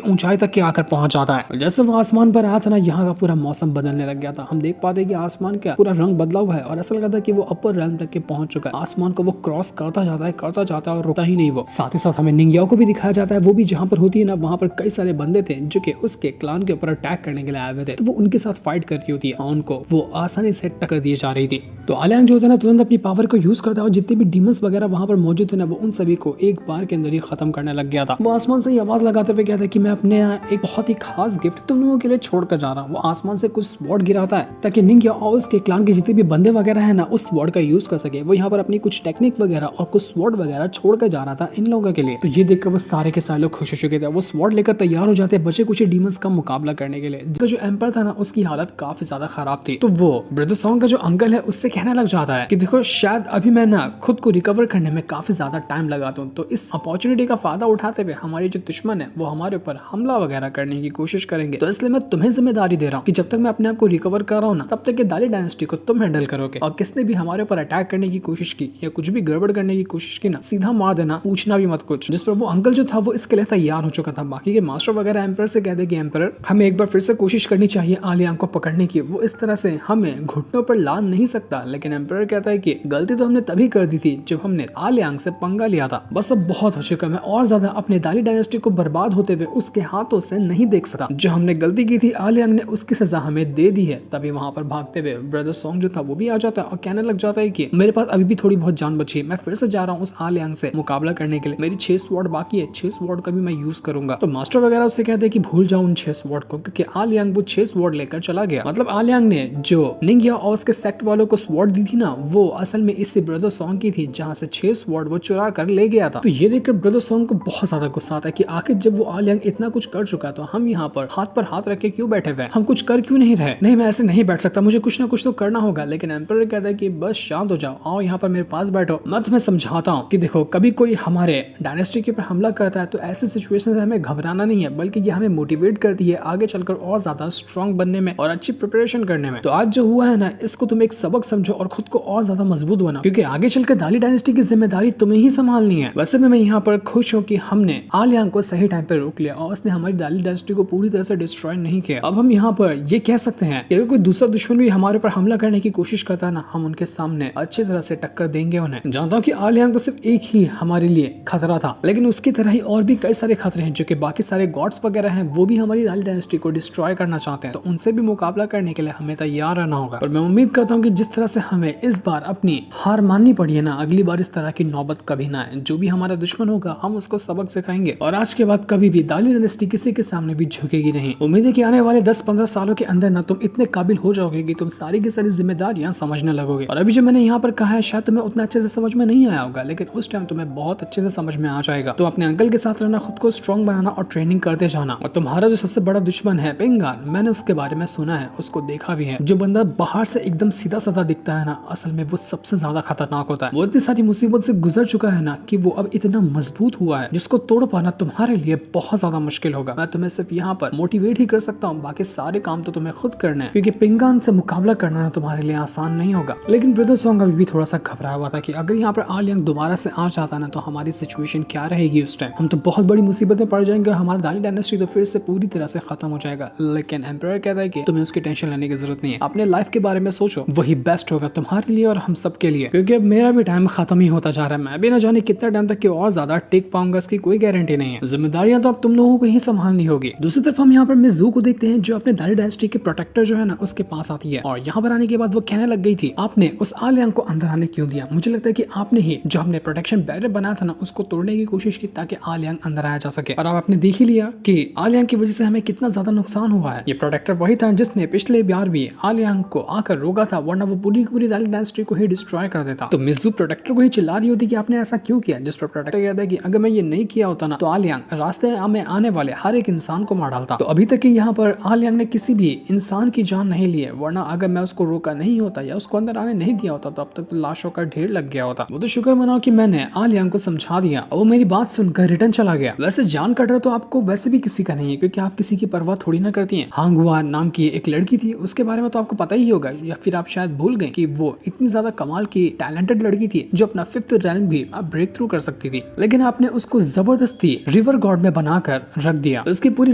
Speaker 1: ऊंचाई तक के आकर पहुंच जाता है। जैसे वो आसमान पर आया था ना, यहाँ का पूरा मौसम बदलने लग गया था। हम देख पाते कि आसमान का पूरा रंग बदला हुआ है और ऐसा लग रहा था कि वो अपर रेल्म तक के पहुंच चुका है। आसमान को वो क्रॉस करता जाता है और रुकता ही नहीं। वो साथ ही साथ हमें निंग्याओ को भी दिखाया जाता है। वो भी जहाँ पर होती है ना, वहाँ पर कई सारे बंदे थे जो कि उसके क्लान के ऊपर अटैक करने के लिए आए हुए थे। तो वो उनके साथ फाइट कर रही होती है, उनको वो आसानी से टक्कर दी जा रही थी। तो आलियांग जो होता है ना, तुरंत अपनी पावर को यूज करता है और जितने भी डीमंस वगैरह वहाँ पर मौजूद थे ना, वो उन सभी को एक बार के अंदर ही खत्म करने लग गया था। वो आसमान से ही आवाज लगाते हुए कहता है कि मैं अपने यहाँ एक बहुत ही खास गिफ्ट तुम लोगों के लिए छोड़कर जा रहा हूँ। वो आसमान से कुछ स्वॉर्ड गिराता है ताकि निंग्या और उसके क्लान के जितने भी बंदे वगैरह है ना, उस स्वॉर्ड का यूज कर सके। वो यहाँ पर अपनी कुछ टेक्निक वगैरह और कुछ स्वॉर्ड वगैरह छोड़कर जा रहा था इन लोगों के लिए। तो ये देखकर वो सारे के सारे लोग खुश हो चुके थे। वो स्वॉर्ड लेकर तैयार हो जाते हैं बचे कुछ डीमंस का मुकाबला करने के लिए। जो एम्पर था ना, उसकी हालत काफी ज्यादा खराब थी। तो वो ब्रदर सॉन्ग का जो अंकल है उससे कहने लग जाता है कि देखो शायद अभी मैं ना खुद को रिकवर करने में काफी ज्यादा टाइम लगाता हूँ, तो इस अपॉर्चुनिटी का फायदा उठाते हुए हमारे जो दुश्मन है वो हमारे ऊपर हमला वगैरह करने की कोशिश करेंगे। तो इसलिए मैं तुम्हें जिम्मेदारी दे रहा हूँ कि जब तक मैं अपने आप को रिकवर कर रहा हूँ ना, तब तक ये दाली डायनेस्टी को तुम हैंडल करोगे। और किसने भी हमारे ऊपर अटैक करने की कोशिश की या कुछ भी गड़बड़ करने की कोशिश की ना, सीधा मार देना, पूछना भी मत कुछ। जिस पर वो अंकल जो था वो इसके लिए तैयार हो चुका था। बाकी के मास्टर वगैरह एम्पर से कहते कि एम्पर हमें एक बार फिर से कोशिश करनी चाहिए आलियांग को पकड़ने की। वो इस तरह से हमें घुटनों पर लाद नहीं सकता। लेकिन एम्पर कहता है कि गलती तो हमने तभी कर दी थी जब हमने आलियांग से पंगा लिया था। बस अब बहुत हो चुका, मैं और ज्यादा अपने दाली डायनेस्टी को बर्बाद होते हुए उसके हाथों से नहीं देख सकता। जो हमने गलती की थी आलियांग ने उसकी सजा हमें दे दी है। तभी वहां पर भागते हुए ब्रदर सॉन्ग जो था वो भी आ जाता है और कहने लग जाता है कि मेरे पास अभी भी थोड़ी बहुत जान बची है, मैं फिर से जा रहा हूँ उस आलियांग से मुकाबला करने के लिए। मेरी 6 स्वॉर्ड बाकी है, 6 स्वॉर्ड का भी मैं यूज करूंगा। तो मास्टर वगैरह उससे कहते हैं कि भूल जाओ उन 6 स्वॉर्ड को, क्योंकि आलियांग वो 6 स्वॉर्ड लेकर चला गया। मतलब आलियांग ने जो निंग्या और उसके सेक्ट वालों को स्वॉर्ड दी थी ना, वो असल में इसी ब्रदर सॉन्ग की थी, जहाँ से 6 स्वॉर्ड वो चुरा कर ले गया था। तो ये देखकर ब्रदर सॉन्ग को बहुत ज्यादा गुस्सा आता है कि आखिर जब वो आलियांग इतना कुछ कर चुका तो हम यहाँ पर हाथ रख के क्यों बैठे हुए, हम कुछ कर क्यों नहीं रहे। नहीं, मैं ऐसे नहीं बैठ सकता, मुझे कुछ ना कुछ तो करना होगा। लेकिन एम्परर कहता है कि बस शांत हो जाओ, आओ यहाँ पर मेरे पास बैठो, मैं तुम्हें समझाता हूँ कि देखो कभी कोई हमारे डायनेस्टी के ऊपर हमला करता है तो ऐसे सिचुएशन से हमें घबराना नहीं है, बल्कि ये हमें मोटिवेट करती है आगे चलकर और ज्यादा स्ट्रॉन्ग बनने में और अच्छी प्रिपरेशन करने में। तो आज जो हुआ है ना, इसको तुम एक सबक समझो और खुद को और ज्यादा मजबूत बनाओ, क्योंकि आगे चलकर दाली डायनेस्टी की जिम्मेदारी तुम्हें ही संभालनी है। वैसे भी मैं यहाँ पर खुश हूँ कि हमने आलियांग को सही टाइम पर रोक लिया और उसने हमारी दाली डायनेस्टी को पूरी तरह से डिस्ट्रॉय नहीं किया। अब हम यहाँ पर ये कह सकते हैं कि अगर कोई दूसरा दुश्मन भी हमारे ऊपर हमला करने की कोशिश करता है ना, हम उनके सामने अच्छी तरह से टक्कर देंगे उन्हें। जानता हूँ कि आलियांग तो सिर्फ एक ही हमारे लिए खतरा था, लेकिन उसकी तरह ही और भी कई सारे खतरे हैं जो कि बाकी सारे गॉड्स वगैरह हैं, वो भी हमारी दाली डायनेस्टी को डिस्ट्रॉय करना चाहते हैं। तो उनसे भी मुकाबला करने के लिए हमें तैयार रहना होगा। और मैं उम्मीद करता हूँ कि जिस तरह से हमें इस बार अपनी हार माननी पड़ी है ना, अगली बार इस तरह की नौबत कभी ना आए। जो भी हमारा दुश्मन होगा हम उसको सबक सिखाएंगे और आज के बाद कभी भी दाली डायनेस्टी किसी के सामने भी झुकेगी नहीं। उम्मीद है कि आने वाले 10-15 सालों के अंदर ना तुम इतने काबिल हो जाओगे कि तुम सारी की सारी जिम्मेदारियां समझने लगोगे। और अभी जो मैंने यहाँ पर कहा है शायद तुम्हें उतना अच्छे से समझ में नहीं आया होगा, लेकिन उस टाइम तुम्हें बहुत अच्छे से समझ में आ जाएगा। तो अपने अंकल के साथ रहना, खुद को स्ट्रॉन्ग बनाना और ट्रेनिंग करते जाना। और तुम्हारा जो सबसे बड़ा दुश्मन है पेंगान, मैंने उसके बारे में सुना है, उसको देखा भी है। जो बंदा बाहर से एकदम सीधा साधा दिखता है ना, असल में वो सबसे ज्यादा खतरनाक होता है। वो इतनी सारी मुसीबत से गुजर चुका है ना कि वो अब इतना मजबूत हुआ है जिसको तोड़ पाना तुम्हारे लिए बहुत ज्यादा मुश्किल होगा। मैं तुम्हें सिर्फ यहाँ पर मोटिवेट ही कर सकता हूँ, बाकी सारे काम तो तुम्हें खुद करने हैं, क्योंकि पेंगान से मुकाबला करना तुम्हारे लिए आसान नहीं होगा। लेकिन ब्रदर सॉन्ग अभी भी थोड़ा सा घबराया हुआ था कि अगर यहाँ पर आलियांग दोबारा से आ जाता ना तो हमारी सिचुएशन क्या रहेगी उस टाइम। हम तो बहुत बड़ी मुसीबत में पड़ जाएंगे, हमारा दाली डायनेस्टी तो फिर से पूरी तरह से खत्म हो जाएगा। लेकिन एम्परर कहता है कि तुम्हें उसकी टेंशन लेने की जरूरत नहीं है, अपने लाइफ के बारे में सोचो, वही बेस्ट होगा तुम्हारे लिए और हम सब के लिए, क्योंकि अब मेरा भी टाइम खत्म ही होता जा रहा है। मैं भी ना जाने कितना टाइम तक और ज्यादा टिक पाऊंगा, इसकी कोई गारंटी नहीं है। जिम्मेदारियां तो अब तुम लोगों को ही संभालनी होगी। दूसरी तरफ हम यहाँ पर मिस जू को देखते हैं जो अपने दाली डायनेस्टी के प्रोटेक्टर जो है ना उसके पास आती है और यहाँ पर आने के बाद वो कहने लग गई थी आपने उस आलियांग को अंदर आने क्यों दिया। मुझे लगता है कि आपने ही जो हमने प्रोटेक्शन बैरियर बनाया था ना उसको तोड़ने की कोशिश की ताकि आलियांग अंदर आया जा सके। और अब आपने देख ही लिया कि आलियांग की वजह से हमें कितना ज्यादा नुकसान हुआ है। ये प्रोटेक्टर वही था जिसने पिछले बार भी आलियांग को आकर रोका था, वरना वो पूरी की पूरी दाली डायनेस्टी को ही डिस्ट्रॉय कर देता। तो मिस जू प्रोटेक्टर को ही चिल्ला रही होती कि आपने ऐसा क्यों किया, जिस पर प्रोटेक्टर कहता है कि अगर मैं ये नहीं किया होता ना तो आलियांग रास्ते में आने वाले हर एक इंसान को मार डालता। तो अभी तक यहाँ पर आलियांग ने किसी भी इंसान की जान नहीं ली है, वरना अगर मैं उसको रोका नहीं होता या उसको अंदर आने नहीं दिया होता तो अब तक तो लाशों का ढेर लग गया होता। वो तो शुक्र मनाओ कि मैंने आलियांग को समझा दिया और वो मेरी बात सुनकर रिटर्न चला गया। वैसे जान कटर तो आपको वैसे भी किसी का नहीं है क्योंकि आप किसी की परवाह थोड़ी ना करती हैं। हांगुआ नाम की एक लड़की थी, उसके बारे में तो आपको पता ही होगा, या फिर आप शायद भूल गए कि वो इतनी ज्यादा कमाल की टैलेंटेड लड़की थी जो अपना 5th रैंक भी ब्रेक थ्रू कर सकती थी, लेकिन आपने उसको जबरदस्ती रिवर गॉड में बनाकर रख दिया। उसकी पूरी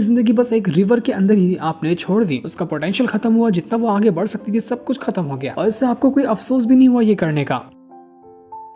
Speaker 1: जिंदगी बस एक रिवर के अंदर ही आपने छोड़ दी। उसका पोटेंशियल खत्म हुआ, जितना वो आगे बढ़ सकती थी सब कुछ खत्म हो गया और इससे आपको कोई अफसोस भी नहीं हुआ ये करने का।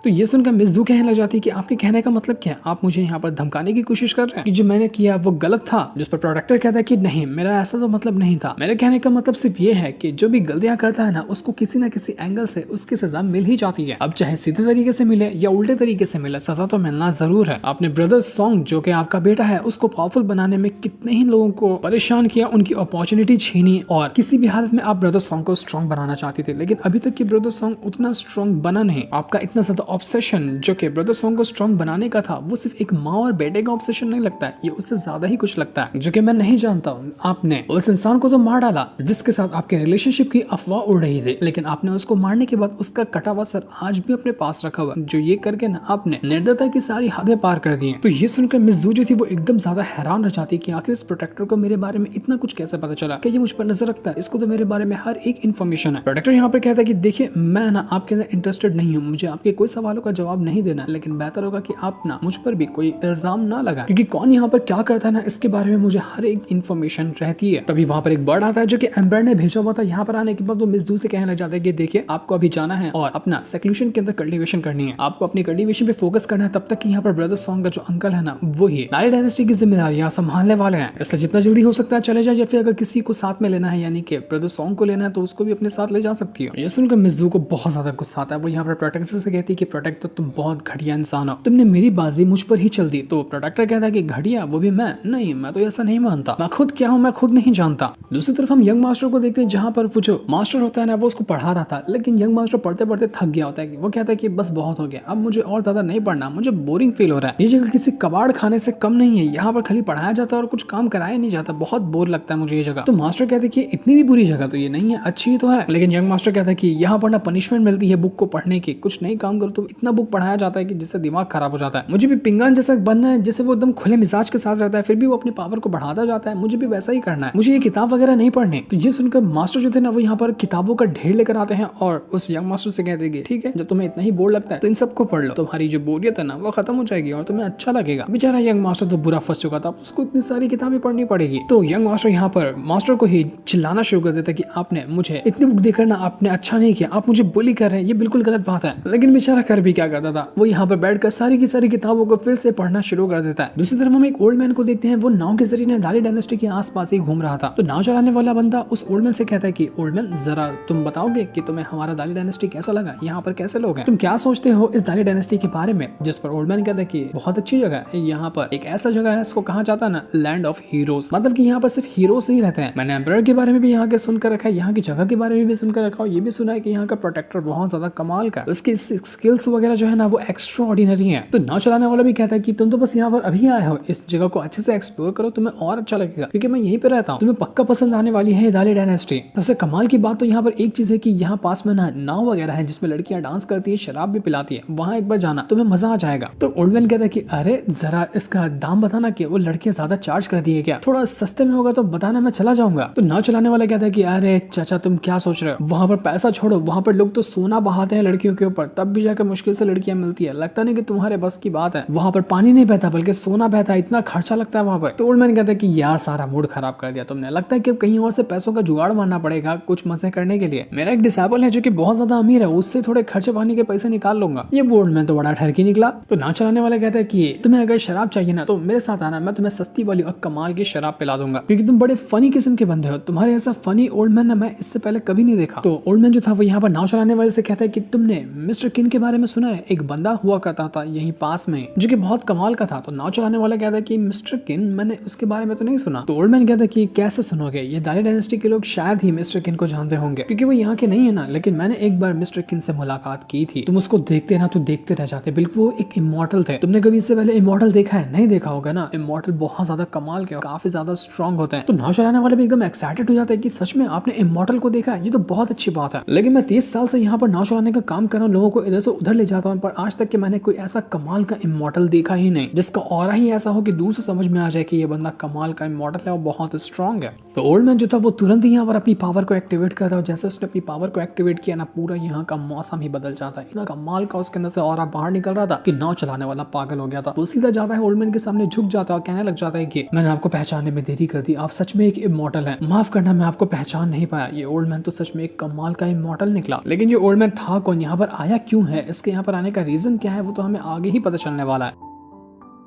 Speaker 1: तो ये सुनकर मिस जू कहने लग जाती है कि आपके कहने का मतलब क्या है, आप मुझे यहाँ पर धमकाने की कोशिश कर रहे हैं कि जो मैंने किया वो गलत था। जिस पर प्रोटेक्टर कहता है कि नहीं, मेरा ऐसा तो मतलब नहीं था। मेरे कहने का मतलब सिर्फ ये है कि जो भी गलतियां करता है ना उसको किसी ना किसी एंगल से उसकी सजा मिल ही जाती है। अब चाहे सीधे तरीके से मिले या उल्टे तरीके से मिले, सजा तो मिलना जरूर है। आपने ब्रदर सॉन्ग जो कि आपका बेटा है उसको पावरफुल बनाने में कितने ही लोगों को परेशान किया, उनकी अपॉर्चुनिटी छीनी और किसी भी हालत में आप ब्रदर सॉन्ग को स्ट्रॉन्ग बनाना चाहती थी, लेकिन अभी तक की ब्रदर सॉन्ग उतना स्ट्रॉन्ग बना नहीं। आपका इतना ज्यादा ऑब्सेशन जो कि ब्रदर सॉन्ग को स्ट्रॉन्ग बनाने का था वो सिर्फ एक माँ और बेटे का ऑब्सेशन नहीं लगता है, ये उससे ज्यादा ही कुछ लगता है जो कि मैं नहीं जानता हूँ। आपने उस इंसान को तो मार डाला जिसके साथ आपके रिलेशनशिप की अफवाह उड़ रही थी, लेकिन आपने उसको मारने के बाद उसका कटा हुआ सर आज भी अपने पास रखा हुआ, जो ये करके ना आपने निर्दयता की सारी हदें पार कर दी हैं। तो ये सुनकर मिस जू जो थी वो एकदम ज्यादा हैरान रह जाती है कि आखिर इस प्रोटेक्टर को मेरे बारे में इतना कुछ कैसे पता चला, कि ये मुझ पर नजर रखता है, इसको तो मेरे बारे में हर एक इन्फॉर्मेशन है। प्रोटेक्टर यहाँ पर कहता है कि देखिए मैं ना आपके अंदर इंटरेस्टेड नहीं हूँ, मुझे आपके कोई सवालों का जवाब नहीं देना, लेकिन बेहतर होगा कि आप ना मुझ पर भी कोई इल्जाम ना लगा, क्योंकि कौन यहाँ पर क्या करता है ना इसके बारे में मुझे हर एक इन्फॉर्मेशन रहती है। तभी वहाँ पर एक बर्ड आता है जो कि एम्बर ने भेजा हुआ था। यहाँ पर आने के बाद वो मिस जू से कहने लग जाता है कि देखिए आपको अभी जाना है और अपना सेक्लूशन के अंदर कल्टीवेशन करनी है, आपको अपनी कल्टीवेशन पे फोकस करना है तब तक कि यहाँ पर ब्रदर सॉन्ग का जो अंकल है ना वो ही नारी डायनेस्टी की जिम्मेदारियां संभालने वाले हैं, इसलिए जितना जल्दी हो सकता है चले जाए, या फिर अगर किसी को साथ में लेना है यानी कि ब्रदर सॉन्ग को लेना है तो उसको भी अपने साथ ले जा सकती है। ये सुनकर मिस जू को बहुत ज्यादा गुस्सा आता है। वो यहाँ पर प्रोटेक्टर से कहती है कि प्रोटेक्टर तुम बहुत घटिया इंसान हो, तुमने मेरी बाजी मुझ पर ही चल दी। तो प्रोटेक्टर कहता है कि घटिया, वो भी मैं नहीं, मैं तो ऐसा नहीं मानता, मैं खुद क्या हूँ मैं खुद नहीं जानता। दूसरी तरफ हम यंग मास्टर को देखते हैं जहाँ पर वो जो मास्टर होता है ना वो उसको पढ़ा रहा था, लेकिन यंग मास्टर पढ़ते पढ़ते थक गया होता है। वो कहता है कि बस बहुत हो गया, अब मुझे और ज्यादा नहीं पढ़ना, मुझे बोरिंग फील हो रहा है, ये जगह किसी कबाड़ खाने से कम नहीं है, यहाँ पर खाली पढ़ाया जाता है और कुछ काम कराया नहीं जाता, बहुत बोर लगता है मुझे ये जगह। तो मास्टर कहते हैं कि इतनी भी बुरी जगह तो ये नहीं है, अच्छी तो है, लेकिन यंग मास्टर कहता है कि यहाँ पर ना पनिशमेंट मिलती है बुक को पढ़ने की, कुछ नहीं काम करो तो इतना बुक पढ़ाया जाता है कि जिससे दिमाग खराब हो जाता है। मुझे भी पिंगान जैसा बनना है जिससे वो एकदम खुले मिजाज के साथ रहता है, फिर भी वो अपनी पावर को बढ़ाता जाता है, मुझे भी वैसा ही करना है, मुझे ये किताब वगैरह नहीं पढ़ने। तो ये सुनकर मास्टर जो थे ना वो यहाँ पर किताबों का ढेर लेकर आते हैं और उस यंग मास्टर से कहते हैं ठीक है जब तुम्हें इतना ही बोर लगता है तो इन सबको पढ़ लो, तुम्हारी जो बोरियत है ना वो खत्म हो जाएगी और तुम्हें अच्छा लगेगा। बेचारा यंग मास्टर तो बुरा फंस चुका था, उसको इतनी सारी किताबें पढ़नी पड़ेगी। तो यंग मास्टर यहाँ पर मास्टर को ही चिल्लाना शुरू कर देता कि आपने मुझे इतनी बुक देकर ना आपने अच्छा नहीं किया, आप मुझे बुली कर रहे हैं, ये बिल्कुल गलत बात है। लेकिन बेचारा कर भी क्या करता था, वो यहाँ पर बैठकर सारी की सारी किताबों को फिर से पढ़ना शुरू कर देता है। दूसरी तरफ हम एक ओल्ड मैन को देखते हैं, वो नाव के जरिए दाली डायनेस्टी के आसपास ही घूम रहा था। तो नाव चलाने वाला बंदा उस ओल्ड मैन से कहता है कि ओल्ड मैन जरा तुम बताओगे कि तुम्हें हमारा दाली डायनेस्टी कैसा लगा, यहाँ पर कैसे लोग हैं, तुम क्या सोचते हो इस दाली डायनेस्टी के बारे में। जिस पर ओल्ड मैन कहता है कि बहुत अच्छी जगह है, यहाँ पर एक ऐसा जगह है इसको कहा जाता है ना लैंड ऑफ हीरोज, मतलब कि यहाँ पर सिर्फ हीरोज ही रहते हैं। मैंने एम्परर के बारे में भी यहाँ के सुनकर रखा है, यहाँ की जगह के बारे में भी सुनकर रखा, ये भी सुना है कि यहाँ का प्रोटेक्टर बहुत ज्यादा कमाल का, उसकी स्किल्स वगैरह जो है ना वो एक्स्ट्रा ऑर्डिनरी है। तो नाव चलाने वाला भी कहता है कि तुम तो बस यहाँ पर अभी आए हो, इस जगह को अच्छे से एक्सप्लोर करो, तुम्हें और अच्छा लगेगा क्योंकि मैं यहीं पे रहता हूँ, तुम्हें पक्का पसंद आने वाली है दाली डायनेस्टी। सबसे कमाल की बात तो यहाँ पर एक चीज है कि यहाँ पास में ना नाव वगैरह है जिसमें लड़कियां डांस करती है, शराब भी पिलाती है, वहाँ एक बार जाना तुम्हें मजा आ जाएगा। तो ओल्ड मैन कहता है कि अरे जरा इसका दाम बताना कि वो लड़कियां ज्यादा चार्ज करती है क्या, थोड़ा सस्ते में होगा तो बताना, मैं चला जाऊंगा। तो नाव चलाने वाला कहता है कि अरे चाचा तुम क्या सोच रहे हो, वहाँ पर पैसा छोड़ो, वहाँ पर लोग तो सोना बहाते हैं लड़कियों के ऊपर, तब भी जाकर जाकर मुश्किल से लड़कियां मिलती है, लगता नहीं कि तुम्हारे बस की बात है। वहाँ पर पानी नहीं बहता बल्कि सोना बहता है, इतना खर्चा लगता है वहाँ पर। तो ओल्ड मैन कहता है कि यार सारा मूड खराब कर दिया तुमने, लगता है कि अब कहीं और से पैसों का जुगाड़ मारना पड़ेगा कुछ मजे करने के लिए। मेरा एक डिसेबल है जो कि बहुत ज्यादा अमीर है, उससे थोड़े खर्चे पानी के पैसे निकाल लूंगा। ये ओल्ड मैन तो बड़ा ठरकी निकला। तो नाव चलाने वाला कहता है कि तुम्हें अगर शराब चाहिए ना तो मेरे साथ आना, मैं तुम्हें सस्ती वाली और कमाल की शराब पिला दूंगा, क्योंकि तुम बड़े फनी किस्म के बंदे हो। तुम्हारे ऐसा फनी ओल्ड मैन ना मैं इससे पहले कभी नहीं देखा। तो ओल्ड मैन जो था वो यहाँ पर नाव चलाने वाले से कहता है कि तुमने मिस्टर किन के बारे में सुना है? एक बंदा हुआ करता था यहीं पास में जो कि बहुत कमाल का था। तो नाव चलाने वाला कहता है कि मिस्टर किन, मैंने उसके बारे में तो नहीं सुना। तो ओल्ड मैन कहता है कि कैसे सुनोगे, ये दाली डायनेस्टी के लोग शायद ही मिस्टर किन को जानते होंगे क्योंकि वो यहाँ के नहीं है ना, लेकिन मैंने एक बार मिस्टर किन से मुलाकात की थी। तुम उसको देखते ना तो देखते रह जाते, बिल्कुल वो एक इमॉर्टल थे। तुमने कभी इससे पहले इमॉर्टल देखा है? नहीं देखा होगा ना। इमॉर्टल बहुत ज्यादा कमाल के, काफी ज्यादा स्ट्रॉन्ग होते हैं। तो नाव चलाने वाले भी एकदम एक्साइटेड हो जाते हैं कि सच में आपने इमॉर्टल को देखा है, ये तो बहुत अच्छी बात है। लेकिन मैं 30 साल से यहाँ पर नाव चलाने का काम कर रहा हूँ, लोगों को इधर से उधर ले जाता हूँ, पर आज तक कि मैंने कोई ऐसा कमाल का इमॉर्टल देखा ही नहीं जिसका ऑरा ही ऐसा हो कि दूर से समझ में आ जाए कि ये बंदा कमाल का इमॉर्टल है और बहुत स्ट्रॉन्ग है। तो ओल्ड मैन जो था वो तुरंत ही यहाँ पर अपनी पावर को एक्टिवेट करता है। जैसे उसने अपनी पावर को एक्टिवेट किया ना, पूरा यहाँ का मौसम ही बदल जाता है। इतना कमाल का उसके अंदर से ऑरा बाहर निकल रहा था कि नाव चलाने वाला पागल हो गया था। वो सीधा जाता है ओल्ड मैन के सामने, झुक जाता है और कहने लग जाता है कि मैंने आपको पहचानने में देरी कर दी, आप सच में एक इमॉर्टल हैं, माफ करना मैं आपको पहचान नहीं पाया। ये ओल्ड मैन तो सच में एक कमाल का इमॉर्टल निकला। लेकिन ये ओल्ड मैन था कौन, यहाँ पर आया क्यों है, इसके यहाँ पर आने का रीजन क्या है, वो तो हमें आगे ही पता चलने वाला है।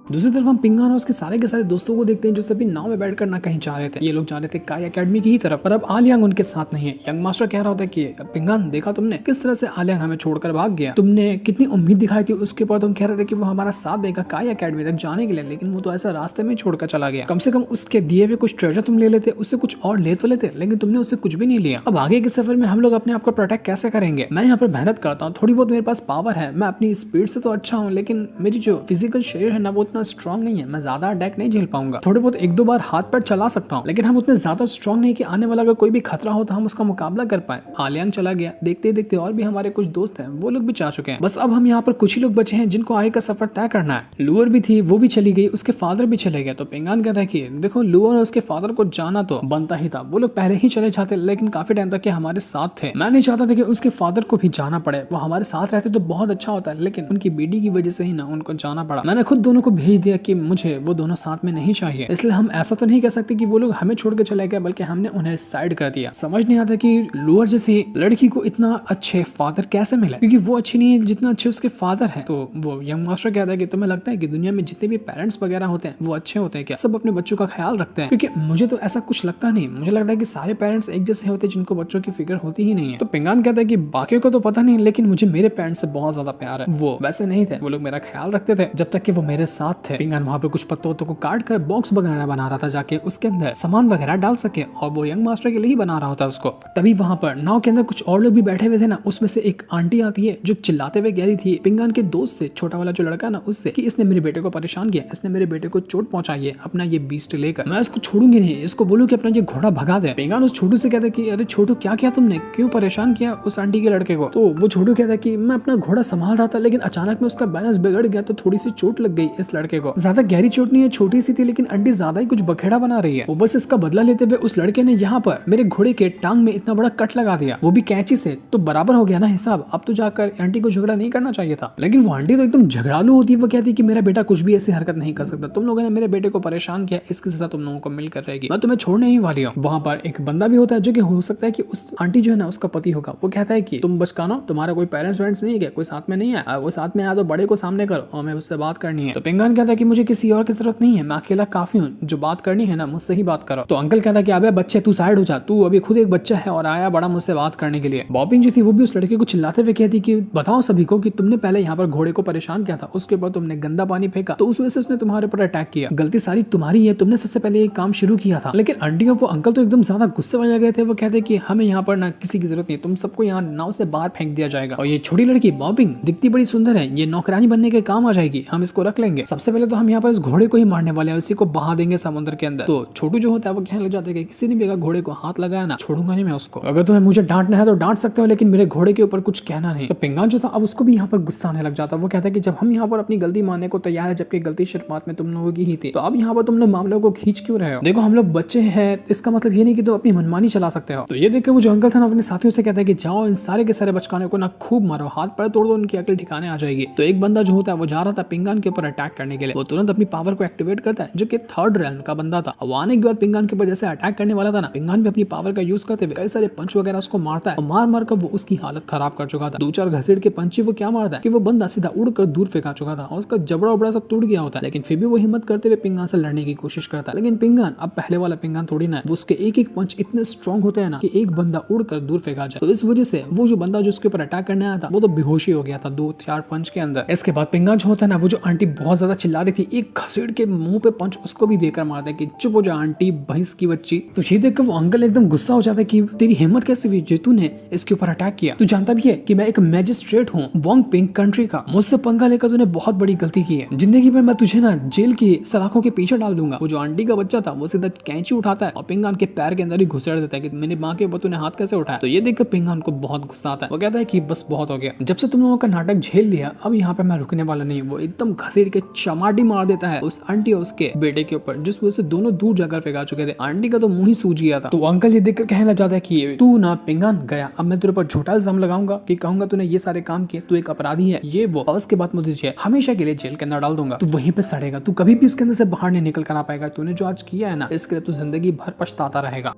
Speaker 1: दूसरी तरफ हम पिंगान और उसके सारे के सारे दोस्तों को देखते हैं जो सभी नाव में बैठकर ना कहीं जा रहे थे। ये लोग जा रहे थे काई एकेडमी की ही तरफ, पर अब आलियांग उनके साथ नहीं है। यंग मास्टर कह रहा होता है कि पिंगान देखा तुमने किस तरह से आलियांग हमें छोड़कर भाग गया, तुमने कितनी उम्मीद दिखाई थी उसके ऊपर, तुम कह रहे थे कि वो हमारा साथ देगा काई एकेडमी तक जाने के लिए, लेकिन वो तो ऐसा रास्ते में छोड़कर चला गया। कम से कम उसके दिए हुए कुछ ट्रेजर तुम ले लेते, उससे कुछ और ले तो लेते, लेकिन तुमने उससे कुछ भी नहीं लिया। अब आगे के सफर में हम लोग अपने आप को प्रोटेक्ट कैसे करेंगे? मैं यहाँ पर मेहनत करता हूँ, थोड़ी बहुत मेरे पास पावर है, मैं अपनी स्पीड से तो अच्छा हूँ, लेकिन मेरी जो फिजिकल शरीर है ना वो उतना स्ट्रॉन्ग नहीं है, मैं ज्यादा अटैक नहीं झेल पाऊंगा। थोड़े बहुत एक दो बार हाथ पैर चला सकता हूँ, लेकिन हम उतने ज्यादा स्ट्रॉन्ग नहीं कि आने वाला अगर कोई भी खतरा हो तो हम उसका मुकाबला कर पाए। आलियांग चला गया, देखते देखते और भी हमारे कुछ दोस्त हैं वो लोग भी जा चुके हैं, बस अब हम यहाँ पर कुछ ही लोग बचे हैं जिनको आगे का सफर तय करना है। लुअर भी थी, वो भी चली गई, उसके फादर भी चले गए। तो पिंगान कहता है कि देखो लुअर और उसके फादर को जाना तो बनता ही था, वो लोग पहले ही चले जाते, लेकिन काफी टाइम तक हमारे साथ थे। मैं नहीं चाहता था कि उसके फादर को भी जाना पड़े, वो हमारे साथ रहते तो बहुत अच्छा होता है, लेकिन उनकी बेटी की वजह से ही ना उनको जाना पड़ा। मैंने खुद दोनों को भेज दिया कि मुझे वो दोनों साथ में नहीं चाहिए, इसलिए हम ऐसा तो नहीं कह सकते कि वो लोग हमें छोड़ के चले गए, बल्कि हमने उन्हें साइड कर दिया। समझ नहीं आता कि लुअर जैसी लड़की को इतना अच्छे फादर कैसे मिले, क्योंकि वो अच्छी नहीं है जितना अच्छे उसके फादर है। तो वो यंग मास्टर कहता है कि तुम्हें लगता है कि दुनिया में जितने भी पेरेंट्स वगैरह होते हैं वो अच्छे होते हैं क्या? सब अपने बच्चों का ख्याल रखते हैं? क्योंकि मुझे तो ऐसा कुछ लगता नहीं, मुझे लगता है कि सारे पेरेंट्स एक जैसे होते हैं जिनको बच्चों की फिक्र होती ही नहीं है। तो पिंगान कहता है कि बाकियों को तो पता नहीं, लेकिन मुझे मेरे पेरेंट्स से बहुत ज्यादा प्यार है। वो वैसे नहीं थे, वो लोग मेरा ख्याल रखते थे जब तक कि वो मेरे साथ थे। पिंगान वहां पर कुछ पत्तों को काट कर बॉक्स वगैरह बना रहा था, जाके उसके अंदर सामान वगैरह डाल सके, और वो यंग मास्टर के लिए ही बना रहा होता है उसको। तभी वहां पर नाव के अंदर कुछ और लोग भी बैठे हुए थे ना, उसमें से एक आंटी आती है जो चिल्लाते हुए कह रही थी पिंगान के दोस्त से, छोटा वाला जो लड़का ना उससे, कि इसने मेरे बेटे को परेशान किया, इसने मेरे बेटे को चोट पहुंचाई है अपना ये बीस्ट लेकर, मैं इसको छोड़ूंगी नहीं, इसको बोलूं कि अपना ये घोड़ा भगा दे। पिंगान उस छोटू से कहता है कि अरे छोटू क्या किया तुमने, क्यों परेशान किया उस आंटी के लड़के को? तो वो छोटू कहता है कि मैं अपना घोड़ा संभाल रहा था, लेकिन अचानक में उसका बैलेंस बिगड़ गया तो थोड़ी सी चोट लग गई इस लड़के को। ज्यादा गहरी चोट नहीं है, छोटी सी थी, लेकिन आंटी ज्यादा ही कुछ बखेड़ा बना रही है। ऊपर से इसका बदला लेते हुए उस लड़के ने यहाँ पर मेरे घोड़े के टांग में इतना बड़ा कट लगा दिया, वो भी कैंची से। तो बराबर हो गया ना हिसाब, अब तो जाकर आंटी को झगड़ा नहीं करना चाहिए था। लेकिन वो आंटी तो एकदम झगड़ालू होती है, वो कहती है कि मेरा बेटा कुछ भी ऐसी हरकत नहीं कर सकता, तुम लोगों ने मेरे बेटे को परेशान किया, इसकी सजा तुम लोगों को मिलकर रहेगी, मैं तुम्हें छोड़ने ही वाली हूँ। वहाँ पर एक बंदा भी होता है जो कि हो सकता है कि उस आंटी जो है ना उसका पति होगा, वो कहता है कि तुम बच कानो, तुम्हारा कोई पेरेंट्स वेरेंट्स नहीं है, कोई साथ में नहीं है, वो साथ में आया तो बड़े को सामने करो और हमें उससे बात करनी है। तो पिंगान कहता है कि मुझे किसी और की जरूरत नहीं है, मैं अकेला काफी हूँ, जो बात करनी है ना मुझसे ही बात करो। तो अंकल कहता है कि अबे बच्चे तू साइड हो जा, तू अभी खुद एक बच्चा है और आया बड़ा मुझसे बात करने के लिए। बॉबिंग जो थी वो भी उस लड़के को चिल्लाते हुए कहती कि बताओ सभी को कि तुमने पहले यहाँ पर घोड़े को परेशान किया था, उसके बाद तुमने गंदा पानी फेंका, तो उस वजह से उसने तुम्हारे ऊपर अटैक किया, गलती सारी तुम्हारी है, तुमने सबसे पहले ये काम शुरू किया था। लेकिन आंटी और वो अंकल तो एकदम ज्यादा गुस्से वाले लग रहे थे, वो कहते कि हमें यहाँ पर ना किसी की जरूरत नहीं, तुम सबको यहाँ नाव से बाहर फेंक दिया जाएगा। और ये छोटी लड़की बॉबिंग दिखती बड़ी सुंदर है, ये नौकरानी बनने के काम आ जाएगी, हम इसको रख लेंगे। सबसे सबसे पहले तो हम यहाँ पर इस घोड़े को ही मारने वाले हैं, उसी को बहा देंगे समुद्र के अंदर। तो छोटू जो होता है वो कहने लग जाता है कि किसी ने भी अगर घोड़े को हाथ लगाया ना, छोड़ूंगा नहीं मैं उसको। अगर तुम्हें मुझे डांटना है तो डांट सकते हो, लेकिन मेरे घोड़े के ऊपर कुछ कहना नहीं। तो पिंगान जो था अब उसको भी यहाँ पर गुस्सा आने लग जाता है। वो कहता है कि जब हम यहाँ पर अपनी गलती मानने को तैयार है, जबकि गलती शुरुआत में तुम लोगों की ही थी, तो अब यहाँ पर तुम लोग मामलों को खींच क्यों रहे हो? देखो हम लोग बच्चे हैं, इसका मतलब ये नहीं कि तुम अपनी मनमानी चला सकते हो। तो ये देख के वो जो अंकल था ना अपने साथियों से कहता है कि जाओ इन सारे के सारे बचकाने को ना खूब मारो, हाथ पैर तोड़ दो, उनकी अकल ठिकाने आ जाएगी। तो एक बंदा जो होता है वो जा रहा था पिंगान के ऊपर अटैक करने के लिए। वो तुरंत अपनी पावर को एक्टिवेट करता है, जो कि थर्ड रैंक का बंदा था। वो आने के बाद पिंगान के ऊपर जैसे अटैक करने वाला था ना, पिंगान भी अपनी पावर का यूज करते हुए कई सारे पंच वगैरह उसको मारता है। और मार मार कर वो उसकी हालत खराब कर चुका था। 2-4 घसीट के पंची वो क्या मारता है कि वो बंदा सीधा उड़कर दूर फेंका चुका था और उसका जबड़ा उबड़ा सब टूट गया होता है। लेकिन फिर भी वो हिम्मत करते हुए पिंगान से लड़ने की कोशिश करता है। लेकिन पिंगान अब पहले वाला पिंगान थोड़ी ना है, वो उसके एक एक पंच इतने स्ट्रॉन्ग होते हैं ना कि एक बंदा उड़कर दूर फेंका जाए। तो इस वजह से वो जो बंदा जो उसके ऊपर अटैक करने आया था वो तो बेहोशी हो गया था 2-4 पंच के अंदर। इसके बाद पिंगान जो होता है ना, वो जो आंटी बहुत ज्यादा चिल्ला रही थी, एक घसीट के मुंह पे पंच उसको भी देकर मारता है कि चुप हो जा आंटी भैंस की बच्ची। तो ये देखकर वो अंकल एकदम गुस्सा हो जाता है कि तेरी हिम्मत कैसे हुई जो तूने इसके ऊपर अटैक किया? तू जानता भी है कि मैं एक मैजिस्ट्रेट हूँ वोंग पिंक कंट्री का, मुझसे पंगा लेकर तूने बहुत बड़ी गलती की है। जिंदगी में मैं तुझे ना जेल की सलाखों के पीछे डाल दूंगा। वो जो आंटी का बच्चा था वो सीधा कैंची उठाता है और पिंगान के पैर के अंदर ही घुसेड़ देता है कि मेरी माँ के ऊपर तूने हाथ कैसे उठाया? तो ये देखकर पिंगान को बहुत गुस्सा आता है। वो कहता है कि बस बहुत हो गया, जब से तुम लोगों का नाटक झेल लिया अब यहाँ पे मैं रुकने वाला नहीं। वो एकदम घसीट के चमाटी मार देता है उस आंटी और उसके बेटे के ऊपर, जिस वजह से दोनों दूर जाकर फेंका चुके थे। आंटी का तो मुंह ही सूज गया था। तो अंकल ये देखकर कहने लग जाता है कि तू ना पिंगान गया, अब मैं तेरे ऊपर झूठा इल्जाम लगाऊंगा कि कहूंगा तूने ये सारे काम किए, तू एक अपराधी है ये वो, और उसके बाद मुझे हमेशा के लिए जेल के अंदर डाल दूंगा। तू वहीं पे सड़ेगा, तू कभी भी उसके अंदर से बाहर नहीं निकल कर आ पाएगा। तूने जो आज किया है ना, इसके लिए तू जिंदगी भर पछताता रहेगा।